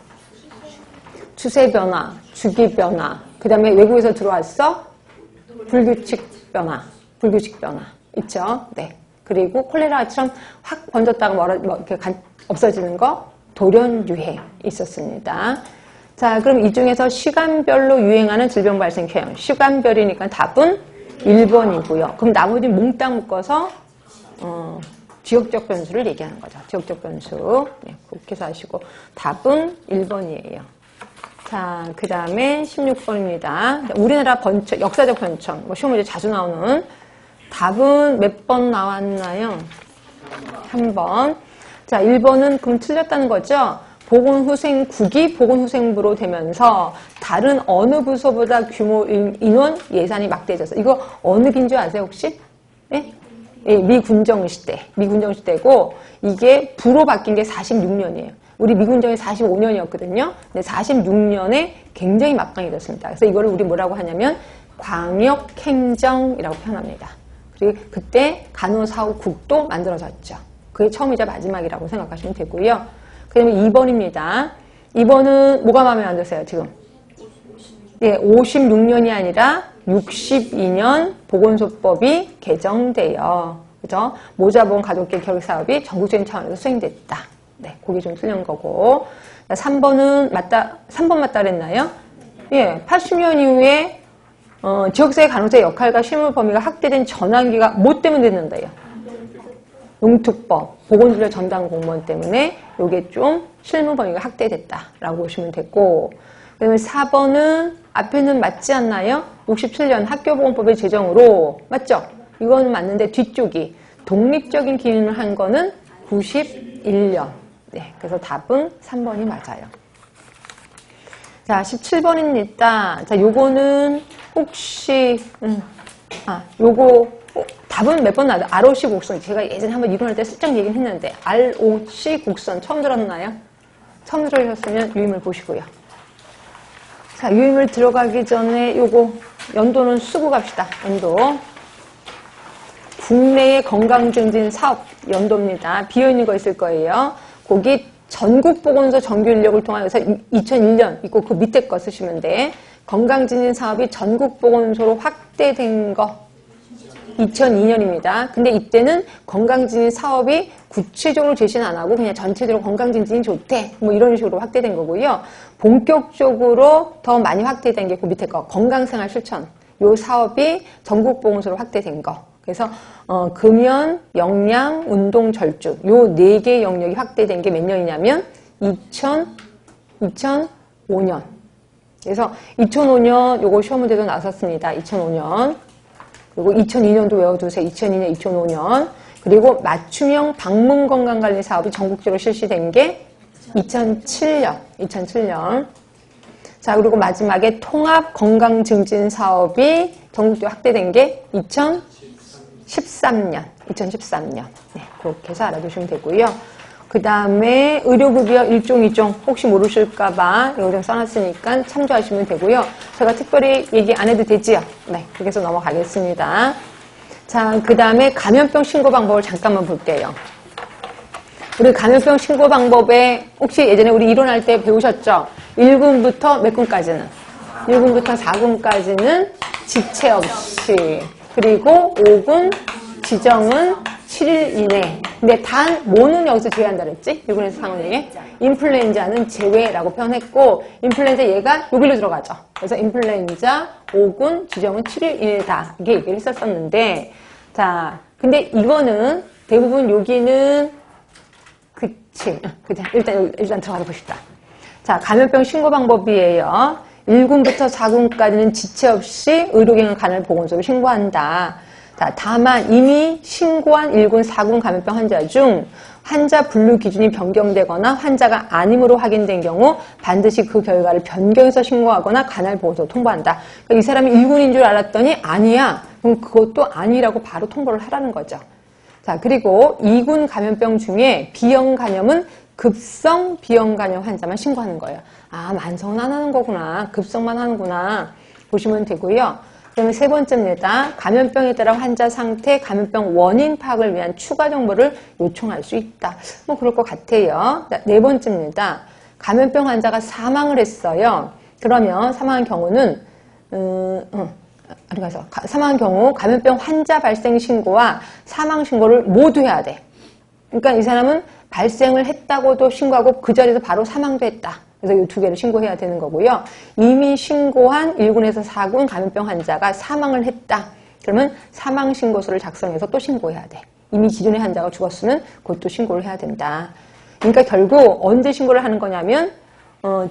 추세 변화, 주기 변화, 그 다음에 외국에서 들어왔어? 불규칙 변화 있죠? 네. 그리고 콜레라처럼 확 번졌다가 이렇게 없어지는 거 돌연 유행 있었습니다. 자, 그럼 이 중에서 시간별로 유행하는 질병 발생 경향. 시간별이니까 답은 1번이고요. 그럼 나머지 몽땅 묶어서 지역적 변수를 얘기하는 거죠. 지역적 변수. 네, 그렇게 해서 하시고 답은 1번이에요. 자, 그 다음에 16번입니다. 우리나라 역사적 번청. 시험 문제 자주 나오는 답은 몇 번 나왔나요? 3번. 자, 1번은 그럼 틀렸다는 거죠? 보건후생국이 보건후생부로 되면서 다른 어느 부서보다 규모, 인원, 예산이 막대해져서 이거 어느 기인 줄 아세요 혹시? 네? 예, 미군정시대고 이게 부로 바뀐 게 46년이에요. 우리 미군정이 45년이었거든요. 근데 46년에 굉장히 막강이 됐습니다. 그래서 이거를 우리 뭐라고 하냐면 광역행정이라고 표현합니다. 그리고 그때 간호사후국도 만들어졌죠. 그게 처음이자 마지막이라고 생각하시면 되고요. 그 다음에 2번입니다. 2번은 뭐가 마음에 안 드세요, 지금? 예, 56년이 아니라 62년 보건소법이 개정돼요. 그죠? 모자보험 가족계 교육사업이 전국적인 차원에서 수행됐다. 네, 그게 좀 틀린 거고. 3번은 맞다, 3번 맞다 그랬나요? 예, 80년 이후에, 지역사회 간호사의 역할과 실무 범위가 확대된 전환기가 뭐 때문에 됐는데요? 농특법, 보건진료 전담 공무원 때문에 이게 좀 실무 범위가 확대됐다라고 보시면 되고, 그다음에 4번은 앞에는 맞지 않나요? 67년 학교보건법의 제정으로 맞죠? 이거는 맞는데 뒤쪽이 독립적인 기능을 한 거는 91년. 네, 그래서 답은 3번이 맞아요. 자, 17번입니다. 자, 요거는 혹시 요거 답은 몇 번 나와요. ROC 곡선. 제가 예전에 한번 이론할 때 슬쩍 얘기는 했는데 ROC 곡선 처음 들었나요? 처음 들으셨으면 유임을 보시고요. 자, 유임을 들어가기 전에 요거 연도는 쓰고 갑시다. 연도. 국내의 건강증진 사업 연도입니다. 비어있는 거 있을 거예요. 거기 전국보건소 정규 인력을 통하여서 2001년 있고 그 밑에 거 쓰시면 돼. 건강증진 사업이 전국보건소로 확대된 거 2002년입니다. 근데 이때는 건강증진 사업이 구체적으로 제시는 안 하고 그냥 전체적으로 건강증진이 좋대. 뭐 이런 식으로 확대된 거고요. 본격적으로 더 많이 확대된 게 그 밑에 거 건강생활 실천. 요 사업이 전국보건소로 확대된 거. 그래서 금연, 영양, 운동, 절주 요 4개 영역이 확대된 게 몇 년이냐면 2005년. 그래서 2005년 요거 시험 문제도 나왔었습니다. 2005년. 그리고 2002년도 외워두세요. 2002년, 2005년. 그리고 맞춤형 방문 건강관리 사업이 전국적으로 실시된 게 2007년. 2007년. 자, 그리고 마지막에 통합 건강 증진 사업이 전국적으로 확대된 게 2013년. 2013년. 네, 그렇게 해서 알아두시면 되고요. 그 다음에 의료급여 1종, 2종 혹시 모르실까봐 이거 좀 써놨으니까 참조하시면 되고요. 제가 특별히 얘기 안 해도 되지요? 네, 그렇게 해서 넘어가겠습니다. 자, 그 다음에 감염병 신고 방법을 잠깐만 볼게요. 우리 감염병 신고 방법에 혹시 예전에 우리 이론할 때 배우셨죠? 1군부터 몇 군까지는? 1군부터 4군까지는 지체 없이, 그리고 5군 지정은 7일 이내. 근데 단 뭐는 여기서 제외한다 그랬지? 1군에서 4군 중에 인플루엔자는 제외라고 표현했고, 인플루엔자 얘가 여기로 들어가죠. 그래서 인플루엔자 5군 지정은 7일 이내다. 이게 얘기를 했었었는데, 자, 근데 이거는 대부분 여기는 그치. 일단 들어가서 봅시다. 자, 감염병 신고 방법이에요. 1군부터 4군까지는 지체 없이 의료기관 간헐 보건소로 신고한다. 자, 다만 이미 신고한 1군, 4군 감염병 환자 중 환자 분류 기준이 변경되거나 환자가 아님으로 확인된 경우 반드시 그 결과를 변경해서 신고하거나 간헐 보건소로 통보한다. 그러니까 이 사람이 1군인 줄 알았더니 아니야. 그럼 그것도 아니라고 바로 통보를 하라는 거죠. 자, 그리고 2군 감염병 중에 B형 감염은 급성 B형 감염 환자만 신고하는 거예요. 아, 만성은 안 하는 거구나. 급성만 하는구나. 보시면 되고요. 그러면 세 번째입니다. 감염병에 따라 환자 상태, 감염병 원인 파악을 위한 추가 정보를 요청할 수 있다. 뭐 그럴 것 같아요. 네 번째입니다. 감염병 환자가 사망을 했어요. 그러면 사망한 경우는 사망한 경우 감염병 환자 발생 신고와 사망 신고를 모두 해야 돼. 그러니까 이 사람은 발생을 했다고도 신고하고 그 자리에서 바로 사망도 했다. 그래서 이 두 개를 신고해야 되는 거고요. 이미 신고한 1군에서 4군 감염병 환자가 사망을 했다. 그러면 사망 신고서를 작성해서 또 신고해야 돼. 이미 기존의 환자가 죽었으면 그것도 신고를 해야 된다. 그러니까 결국 언제 신고를 하는 거냐면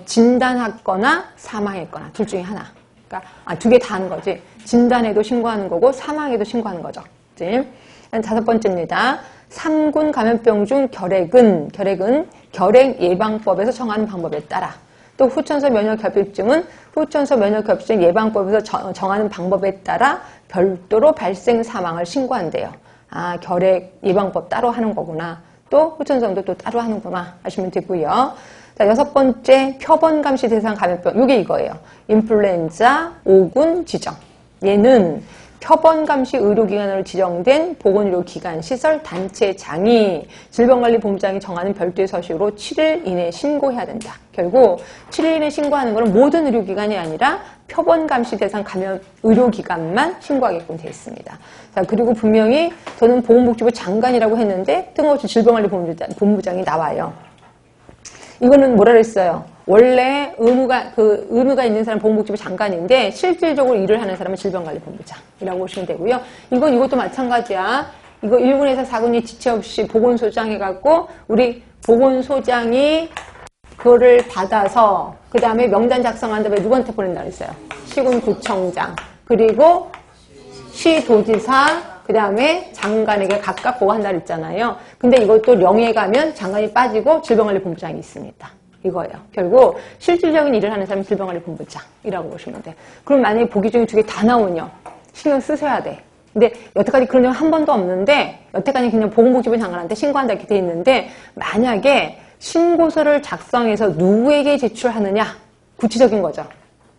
진단했거나 사망했거나 둘 중에 하나. 그러니까 두 개 다 하는 거지. 진단에도 신고하는 거고 사망에도 신고하는 거죠. 그치? 다섯 번째입니다. 3군 감염병 중 결핵은 결핵 예방법에서 정하는 방법에 따라 또 후천성 면역결핍증은 후천성 면역결핍증 예방법에서 정하는 방법에 따라 별도로 발생 사망을 신고한대요. 아, 결핵 예방법 따로 하는 거구나. 또 후천성도 또 따로 하는구나 하시면 되고요. 자, 여섯 번째 표본 감시 대상 감염병. 이게 이거예요. 인플루엔자 5군 지정. 얘는 표본 감시 의료기관으로 지정된 보건의료기관, 시설, 단체, 장이, 질병관리본부장이 정하는 별도의 서식으로 7일 이내에 신고해야 된다. 결국 7일 이내에 신고하는 것은 모든 의료기관이 아니라 표본 감시 대상 감염 의료기관만 신고하게끔 되어 있습니다. 자, 그리고 분명히 저는 보건복지부 장관이라고 했는데 뜬금없이 질병관리본부장이 나와요. 이거는 뭐라 그랬어요? 원래 의무가 있는 사람은 보건복지부 장관인데 실질적으로 일을 하는 사람은 질병관리본부장이라고 보시면 되고요. 이것도 마찬가지야. 이거 1군에서 4군이 지체 없이 보건소장 해갖고 우리 보건소장이 그거를 받아서 그 다음에 명단 작성한 다음에 누구한테 보낸다고 했어요? 시군구청장 그리고 시도지사 그 다음에 장관에게 각각 보고한다고 했잖아요. 근데 이것도 령에 가면 장관이 빠지고 질병관리본부장이 있습니다. 이거예요. 결국 실질적인 일을 하는 사람이 질병관리본부장이라고 보시면 돼. 그럼 만약에 보기 중에 두 개 다 나오면 신경 쓰셔야 돼. 근데 여태까지 그런 적 한 번도 없는데 여태까지 그냥 보건복지부 장관한테 신고한다 이렇게 돼 있는데 만약에 신고서를 작성해서 누구에게 제출하느냐 구체적인 거죠.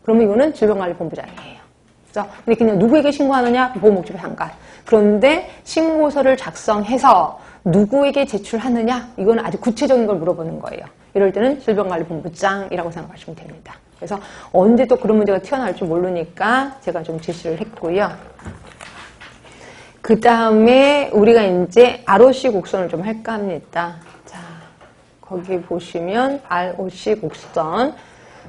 그러면 이거는 질병관리본부장이에요. 그죠? 근데 그냥 누구에게 신고하느냐 보건복지부 장관. 그런데 신고서를 작성해서 누구에게 제출하느냐 이건 아주 구체적인 걸 물어보는 거예요. 이럴 때는 질병관리본부장이라고 생각하시면 됩니다. 그래서 언제 또 그런 문제가 튀어나올지 모르니까 제가 좀 제시를 했고요. 그 다음에 우리가 이제 ROC 곡선을 좀 할까 합니다. 자, 거기 보시면 ROC 곡선.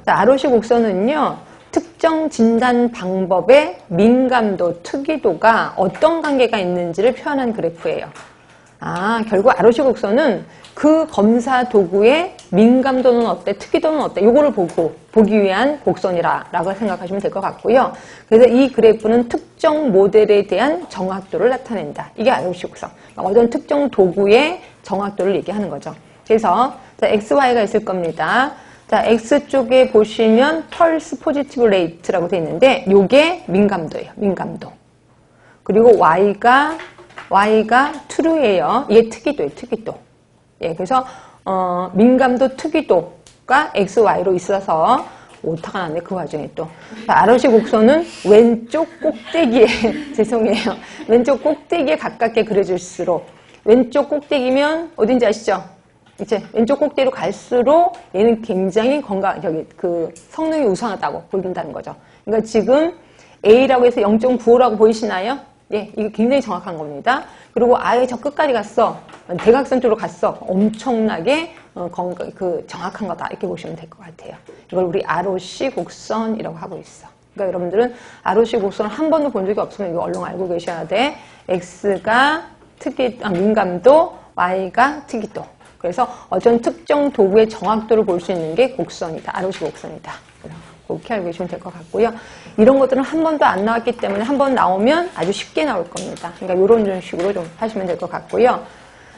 자, ROC 곡선은요, 특정 진단 방법의 민감도, 특이도가 어떤 관계가 있는지를 표현한 그래프예요. 결국 ROC 곡선은 그 검사 도구의 민감도는 어때, 특이도는 어때, 요거를 보기 위한 곡선이라고 생각하시면 될 것 같고요. 그래서 이 그래프는 특정 모델에 대한 정확도를 나타낸다. 이게 ROC 곡선. 어떤 특정 도구의 정확도를 얘기하는 거죠. 그래서 자, XY가 있을 겁니다. 자, X쪽에 보시면 펄스 포지티브 레이트라고 되어 있는데 요게 민감도예요. 민감도. 그리고 Y가 true예요. 이게 특이도예요. 특이도. 예, 그래서 민감도 특이도가 XY로 있어서 오타가 났네. 그 와중에 또. ROC 곡선은 왼쪽 꼭대기에 죄송해요. 왼쪽 꼭대기에 가깝게 그려질수록 왼쪽 꼭대기면 어딘지 아시죠? 이제 왼쪽 꼭대기로 갈수록 얘는 굉장히 성능이 우수하다고 보인다는 거죠. 그러니까 지금 A라고 해서 0.95라고 보이시나요? 예, 이게 굉장히 정확한 겁니다. 그리고 아예 저 끝까지 갔어. 대각선 쪽으로 갔어. 엄청나게 정확한 거다. 이렇게 보시면 될 것 같아요. 이걸 우리 ROC 곡선이라고 하고 있어. 그러니까 여러분들은 ROC 곡선을 한 번도 본 적이 없으면 이거 얼른 알고 계셔야 돼. X가 민감도, Y가 특이도. 그래서 어떤 특정 도구의 정확도를 볼 수 있는 게 곡선이다. ROC 곡선이다. 그렇게 알고 계시면 될 것 같고요. 이런 것들은 한 번도 안 나왔기 때문에 한 번 나오면 아주 쉽게 나올 겁니다. 그러니까 이런 식으로 좀 하시면 될 것 같고요.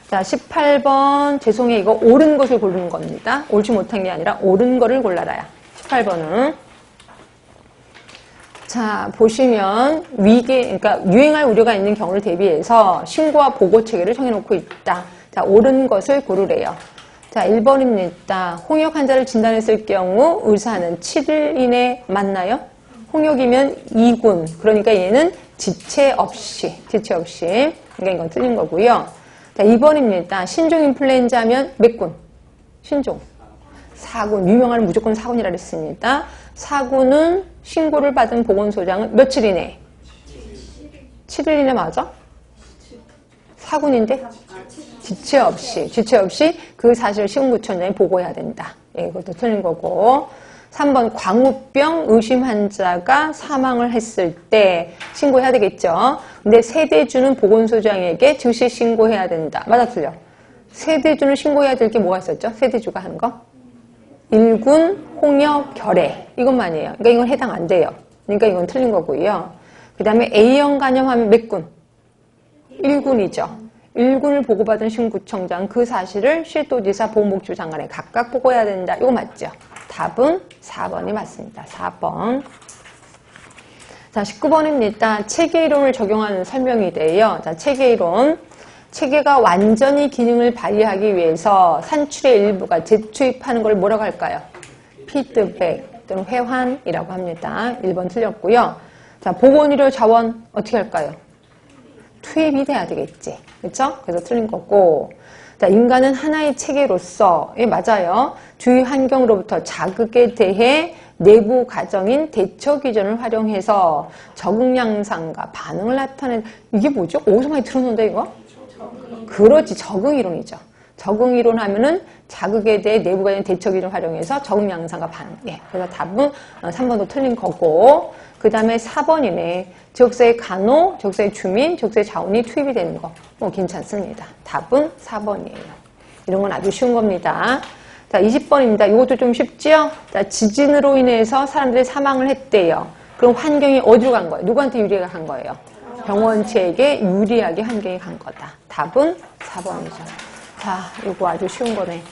자, 18번. 죄송해요. 이거 옳은 것을 고르는 겁니다. 옳지 못한 게 아니라 옳은 거를 골라라야. 18번은. 자, 보시면 그러니까 유행할 우려가 있는 경우를 대비해서 신고와 보고 체계를 정해놓고 있다. 자, 옳은 것을 고르래요. 자, 1번입니다. 홍역 환자를 진단했을 경우 의사는 7일 이내 맞나요? 홍역이면 2군. 그러니까 얘는 지체 없이. 그러니까 이건 틀린 거고요. 자, 2번입니다. 신종 인플루엔자면 몇 군? 신종. 4군. 유명한 무조건 4군이라 그랬습니다. 4군은 신고를 받은 보건소장은 며칠 이내? 7일 이내 맞아? 4군인데? 지체 없이 그 사실을 시군구청장에 보고해야 된다. 예, 이것도 틀린 거고. 3번 광우병 의심 환자가 사망을 했을 때 신고해야 되겠죠. 근데 세대주는 보건소장에게 즉시 신고해야 된다. 맞아, 틀려? 세대주는 신고해야 될 게 뭐가 있었죠? 세대주가 하는 거? 1군 홍역 결핵 이것만이에요. 그러니까 이건 해당 안 돼요. 그러니까 이건 틀린 거고요. 그 다음에 A형 간염하면 몇 군? 1군이죠. 1군을 보고받은 신구청장 그 사실을 시도지사 보건복지부 장관에 각각 보고해야 된다. 이거 맞죠? 답은 4번이 맞습니다. 4번. 자, 19번입니다. 체계이론을 적용하는 설명이 돼요. 자, 체계이론. 체계가 완전히 기능을 발휘하기 위해서 산출의 일부가 재투입하는 걸 뭐라고 할까요? 피드백 또는 회환이라고 합니다. 1번 틀렸고요. 자, 보건의료 자원 어떻게 할까요? 투입이 돼야 되겠지. 그렇죠? 그래서 틀린 거고. 자, 인간은 하나의 체계로서, 예, 맞아요. 주위 환경으로부터 자극에 대해 내부 과정인 대처 기전을 활용해서 적응 양상과 반응을 나타낸, 이게 뭐죠? 어디서 많이 들었는데, 이거? 그렇지, 적응 이론이죠. 적응 이론 하면은 자극에 대해 내부 과정인 대처 기전을 활용해서 적응 양상과 반응. 예, 그래서 답은 3번도 틀린 거고. 그 다음에 4번이네. 지역사회 간호, 지역사회 주민, 지역사회 자원이 투입이 되는 거. 괜찮습니다. 답은 4번이에요. 이런 건 아주 쉬운 겁니다. 자, 20번입니다. 이것도 좀 쉽지요? 자, 지진으로 인해서 사람들이 사망을 했대요. 그럼 환경이 어디로 간 거예요? 누구한테 유리하게 간 거예요? 병원체에게 유리하게 환경이 간 거다. 답은 4번이죠. 자, 이거 아주 쉬운 거네.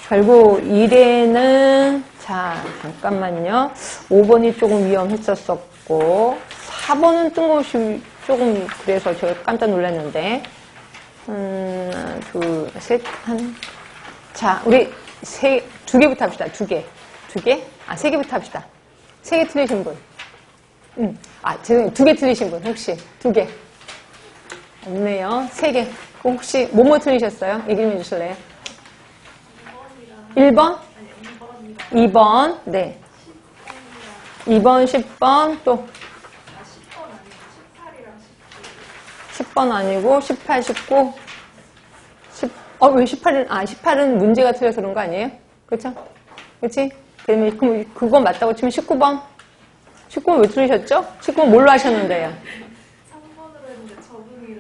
결국 1에는, 자, 잠깐만요. 5번이 조금 위험했었었고, 4번은 뜬금없이 조금 그래서 제가 깜짝 놀랐는데. 둘, 셋, 자, 우리 두 개부터 합시다. 두 개. 세 개부터 합시다. 세 개 틀리신 분. 죄송해요. 두 개 틀리신 분. 혹시 두 개. 없네요. 세 개. 혹시 뭐뭐 틀리셨어요? 얘기 좀 해주실래요? 1번? 2번. 네. 2번, 10번, 또 10번 아니고 18, 19. 왜 18은 18은 문제가 틀려서 그런 거 아니에요? 그렇죠? 그렇지? 그러면 그거 맞다고 치면 19번. 19번 왜 틀리셨죠? 19번 뭘로 하셨는데요? 3번으로 했는데 적응이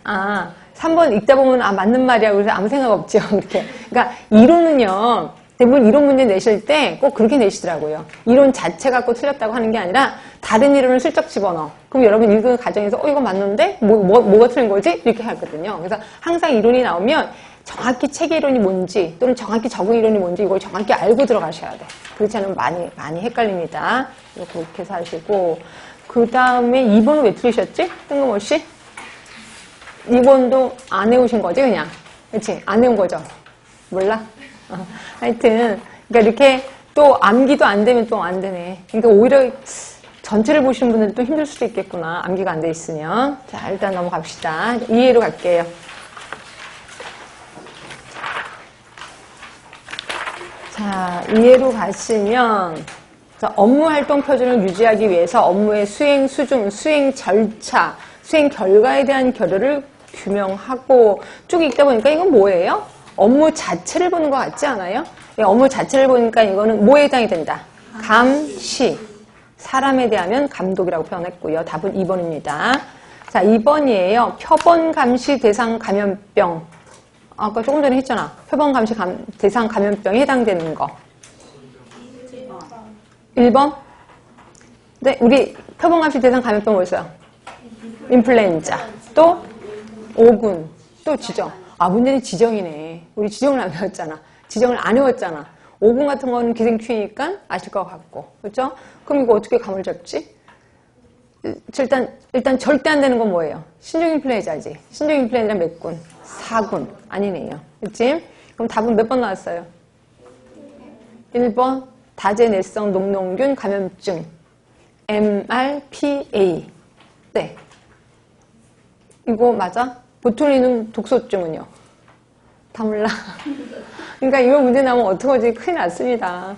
이러는지 3번 읽다 보면 맞는 말이야. 그래서 아무 생각 없죠. 이렇게. 그러니까 이론은요. 대부분 이론 문제 내실 때 꼭 그렇게 내시더라고요. 이론 자체 갖고 틀렸다고 하는 게 아니라 다른 이론을 슬쩍 집어넣어. 그럼 여러분 읽은 과정에서 이거 맞는데? 뭐가 틀린 거지? 이렇게 하거든요. 그래서 항상 이론이 나오면 정확히 체계 이론이 뭔지 또는 정확히 적응 이론이 뭔지 이걸 정확히 알고 들어가셔야 돼. 그렇지 않으면 많이 헷갈립니다. 그렇게 해서 하시고 그 다음에 2번은 왜 틀리셨지? 뜬금없이? 2번도 안 해오신 거지 그냥? 그렇지? 안 해온 거죠? 몰라? 하여튼 그러니까 이렇게 또 암기도 안 되면 또 안 되네. 그러니까 오히려 전체를 보시는 분들은 또 힘들 수도 있겠구나. 암기가 안 돼 있으면. 자, 일단 넘어갑시다. 이해로 갈게요. 자, 이해로 가시면 자, 업무 활동 표준을 유지하기 위해서 업무의 수행 수준, 수행 절차, 수행 결과에 대한 결여를 규명하고 쭉 읽다 보니까 이건 뭐예요? 업무 자체를 보는 것 같지 않아요? 업무 자체를 보니까 이거는 뭐에 해당이 된다? 감시. 사람에 대하면 감독이라고 표현했고요. 답은 2번입니다. 자, 2번이에요. 표본 감시 대상 감염병. 아까 조금 전에 했잖아. 표본 감시 대상 감염병에 해당되는 거. 1번? 네, 우리 표본 감시 대상 감염병 뭐였어요? 인플루엔자. 또 오군. 또 지정. 문제는 지정이네. 우리 지정을 안 배웠잖아. 지정을 안 외웠잖아. 오군 같은 거는 기생충이니까 아실 것 같고. 그렇죠? 그럼 이거 어떻게 감을 잡지? 일단 절대 안 되는 건 뭐예요? 신종인플루엔자지. 신종인플루엔자 몇 군? 4군. 아니네요. 그치? 그럼 답은 몇 번 나왔어요? 1번 다제내성 녹농균 감염증 MRPA. 네. 이거 맞아? 보툴리눔 독소증은요? 다 몰라. 그러니까 이거 문제 나오면 어떡하지? 큰일 났습니다.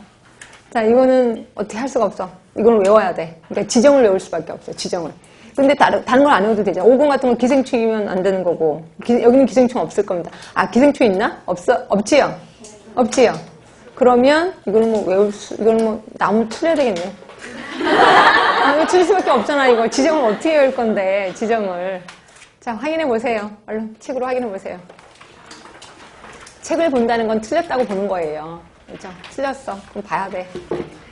자, 이거는 어떻게 할 수가 없어. 이걸 외워야 돼. 그러니까 지정을 외울 수밖에 없어. 지정을. 근데 다른 걸 안 외워도 되잖아. 오군 같은 건 기생충이면 안 되는 거고. 여기는 기생충 없을 겁니다. 기생충 있나? 없지요? 없지요? 그러면 이거는 이거는 뭐 나무 틀려야 되겠네. 이거 틀릴 수밖에 없잖아. 이거 지정을 어떻게 외울 건데, 지정을. 자, 확인해 보세요. 얼른 책으로 확인해 보세요. 책을 본다는 건 틀렸다고 보는 거예요. 그렇죠? 틀렸어. 그럼 봐야 돼.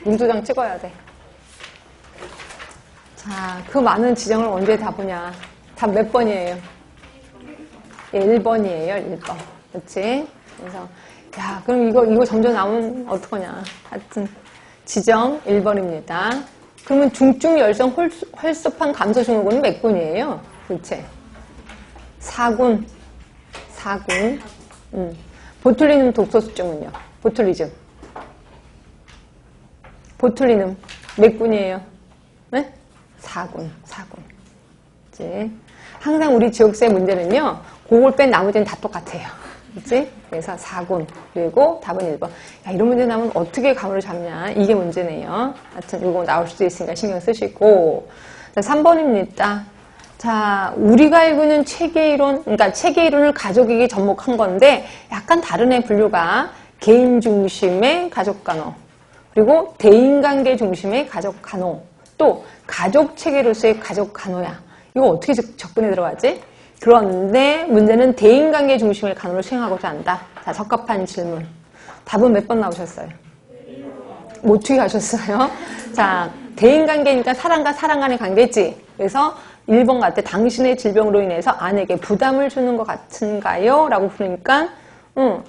문도장 찍어야 돼. 자, 그 많은 지정을 언제 다 보냐. 답 몇 번이에요? 1번이에요. 1번. 그렇지? 그래서 그럼 이거 점점 나오면 어떡하냐. 하여튼 지정 1번입니다. 그러면 중증 열성 활sob한 감소 증후군은 몇 군이에요? 도대체? 4군. 보툴리눔 독소수증은요? 보툴리눔 몇 군이에요? 네? 4군. 그치? 항상 우리 지역사회 문제는요, 그걸 뺀 나머지는 다 똑같아요. 그치? 그래서 4군. 그리고 답은 1번. 이런 문제 나오면 어떻게 감으로 잡냐. 이게 문제네요. 하여튼 이거 나올 수도 있으니까 신경 쓰시고. 자, 3번입니다. 자, 우리가 알고 있는 체계이론, 그러니까 체계이론을 가족에게 접목한 건데 약간 다른 분류가 개인 중심의 가족간호, 그리고 대인관계 중심의 가족간호, 또 가족체계로서의 가족간호야. 이거 어떻게 접근에 들어가지? 그런데 문제는 대인관계 중심의 간호를 수행하고자 한다. 자, 적합한 질문. 답은 몇 번 나오셨어요? 뭐 어떻게 하셨어요? 자, 대인관계니까 사람과 사람 간의 관계지. 그래서 1번 같아. 당신의 질병으로 인해서 아내에게 부담을 주는 것 같은가요? 라고 부르니까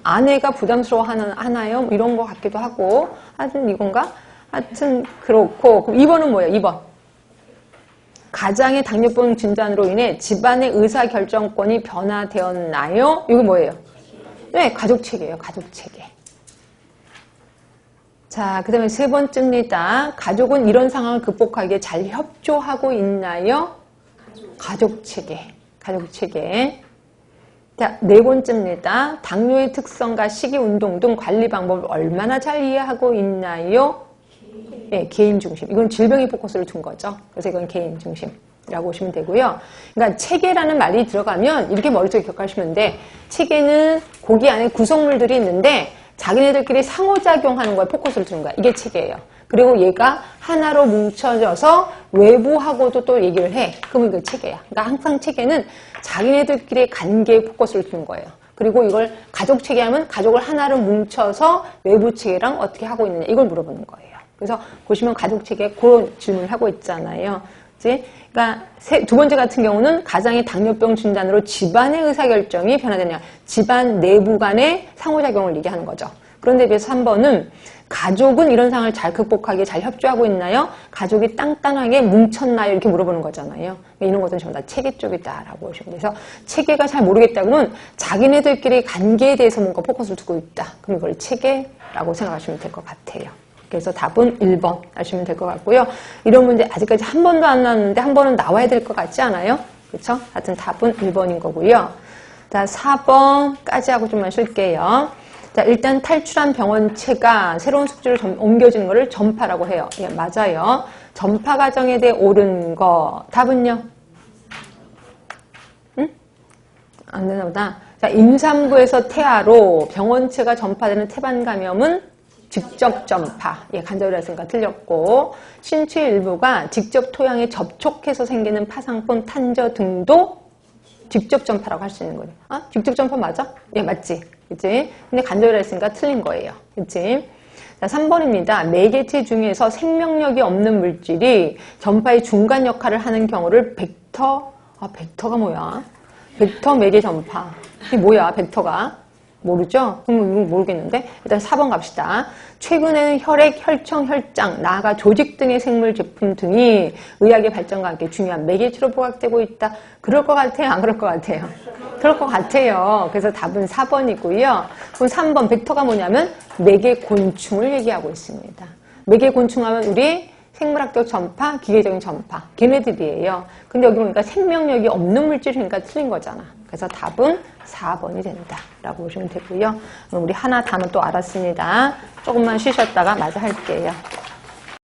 아내가 부담스러워 하나요? 뭐 이런 것 같기도 하고. 하여튼 이건가? 하여튼 그렇고. 그럼 2번은 뭐예요? 2번. 가장의 당뇨병 진단으로 인해 집안의 의사결정권이 변화되었나요? 이거 뭐예요? 네, 가족체계예요. 가족체계. 자, 그 다음에 세 번째입니다. 가족은 이런 상황을 극복하기에 잘 협조하고 있나요? 가족체계. 가족체계. 자, 네 번째입니다. 당뇨의 특성과 식이, 운동 등 관리 방법을 얼마나 잘 이해하고 있나요? 네, 개인 중심. 이건 질병에 포커스를 둔 거죠. 그래서 이건 개인 중심이라고 보시면 되고요. 그러니까 체계라는 말이 들어가면 이렇게 머릿속에 기억하시면 돼. 체계는 고기 안에 구성물들이 있는데 자기네들끼리 상호작용하는 거에 포커스를 두는 거야. 이게 체계예요. 그리고 얘가 하나로 뭉쳐져서 외부하고도 또 얘기를 해. 그러면 이게 체계야. 그러니까 항상 체계는 자기네들끼리 관계에 포커스를 두는 거예요. 그리고 이걸 가족 체계 하면 가족을 하나로 뭉쳐서 외부 체계랑 어떻게 하고 있느냐 이걸 물어보는 거예요. 그래서 보시면 가족 체계 그런 질문을 하고 있잖아요. 그치? 그러니까 두 번째 같은 경우는 가장의 당뇨병 진단으로 집안의 의사결정이 변화되냐. 집안 내부 간의 상호작용을 얘기하는 거죠. 그런데 비해서 3번은 가족은 이런 상황을 잘 극복하기에 잘 협조하고 있나요? 가족이 단단하게 뭉쳤나요? 이렇게 물어보는 거잖아요. 이런 것들은 전부 다 체계 쪽이다라고 보시면 돼서 체계가 잘 모르겠다 그러면 자기네들끼리 관계에 대해서 뭔가 포커스를 두고 있다. 그럼 이걸 체계라고 생각하시면 될 것 같아요. 그래서 답은 1번 하시면 될 것 같고요. 이런 문제 아직까지 한 번도 안 나왔는데 한 번은 나와야 될 것 같지 않아요? 그렇죠? 하여튼 답은 1번인 거고요. 자, 4번까지 하고 좀만 쉴게요. 자, 일단 탈출한 병원체가 새로운 숙주를 옮겨주는 것을 전파라고 해요. 예, 맞아요. 전파 과정에 대해 옳은 거. 답은요? 응? 안 되나 보다. 자, 임산부에서 태아로 병원체가 전파되는 태반 감염은 직접 전파. 예, 간접이라 했으니까 틀렸고. 신체 일부가 직접 토양에 접촉해서 생기는 파상폰, 탄저 등도 직접 전파라고 할 수 있는 거예요. 아, 직접 전파 맞아? 예, 맞지. 그치? 근데 간접이라 했으니까 틀린 거예요. 그치? 자, 3번입니다. 매개체 중에서 생명력이 없는 물질이 전파의 중간 역할을 하는 경우를 벡터, 벡터가 뭐야? 벡터 매개 전파. 이게 뭐야, 벡터가? 모르죠? 그럼 이거 모르겠는데? 일단 4번 갑시다. 최근에는 혈액, 혈청, 혈장, 나아가 조직 등의 생물 제품 등이 의학의 발전과 함께 중요한 매개체로 부각되고 있다. 그럴 것 같아요? 안 그럴 것 같아요? 그럴 것 같아요. 그래서 답은 4번이고요. 그럼 3번 벡터가 뭐냐면 매개 곤충을 얘기하고 있습니다. 매개 곤충 하면 우리 생물학적 전파, 기계적인 전파, 걔네들이에요. 근데 여기 보니까 생명력이 없는 물질이니까 틀린 거잖아. 그래서 답은 4번이 된다라고 보시면 되고요. 우리 하나 답은 또 알았습니다. 조금만 쉬셨다가 마저 할게요.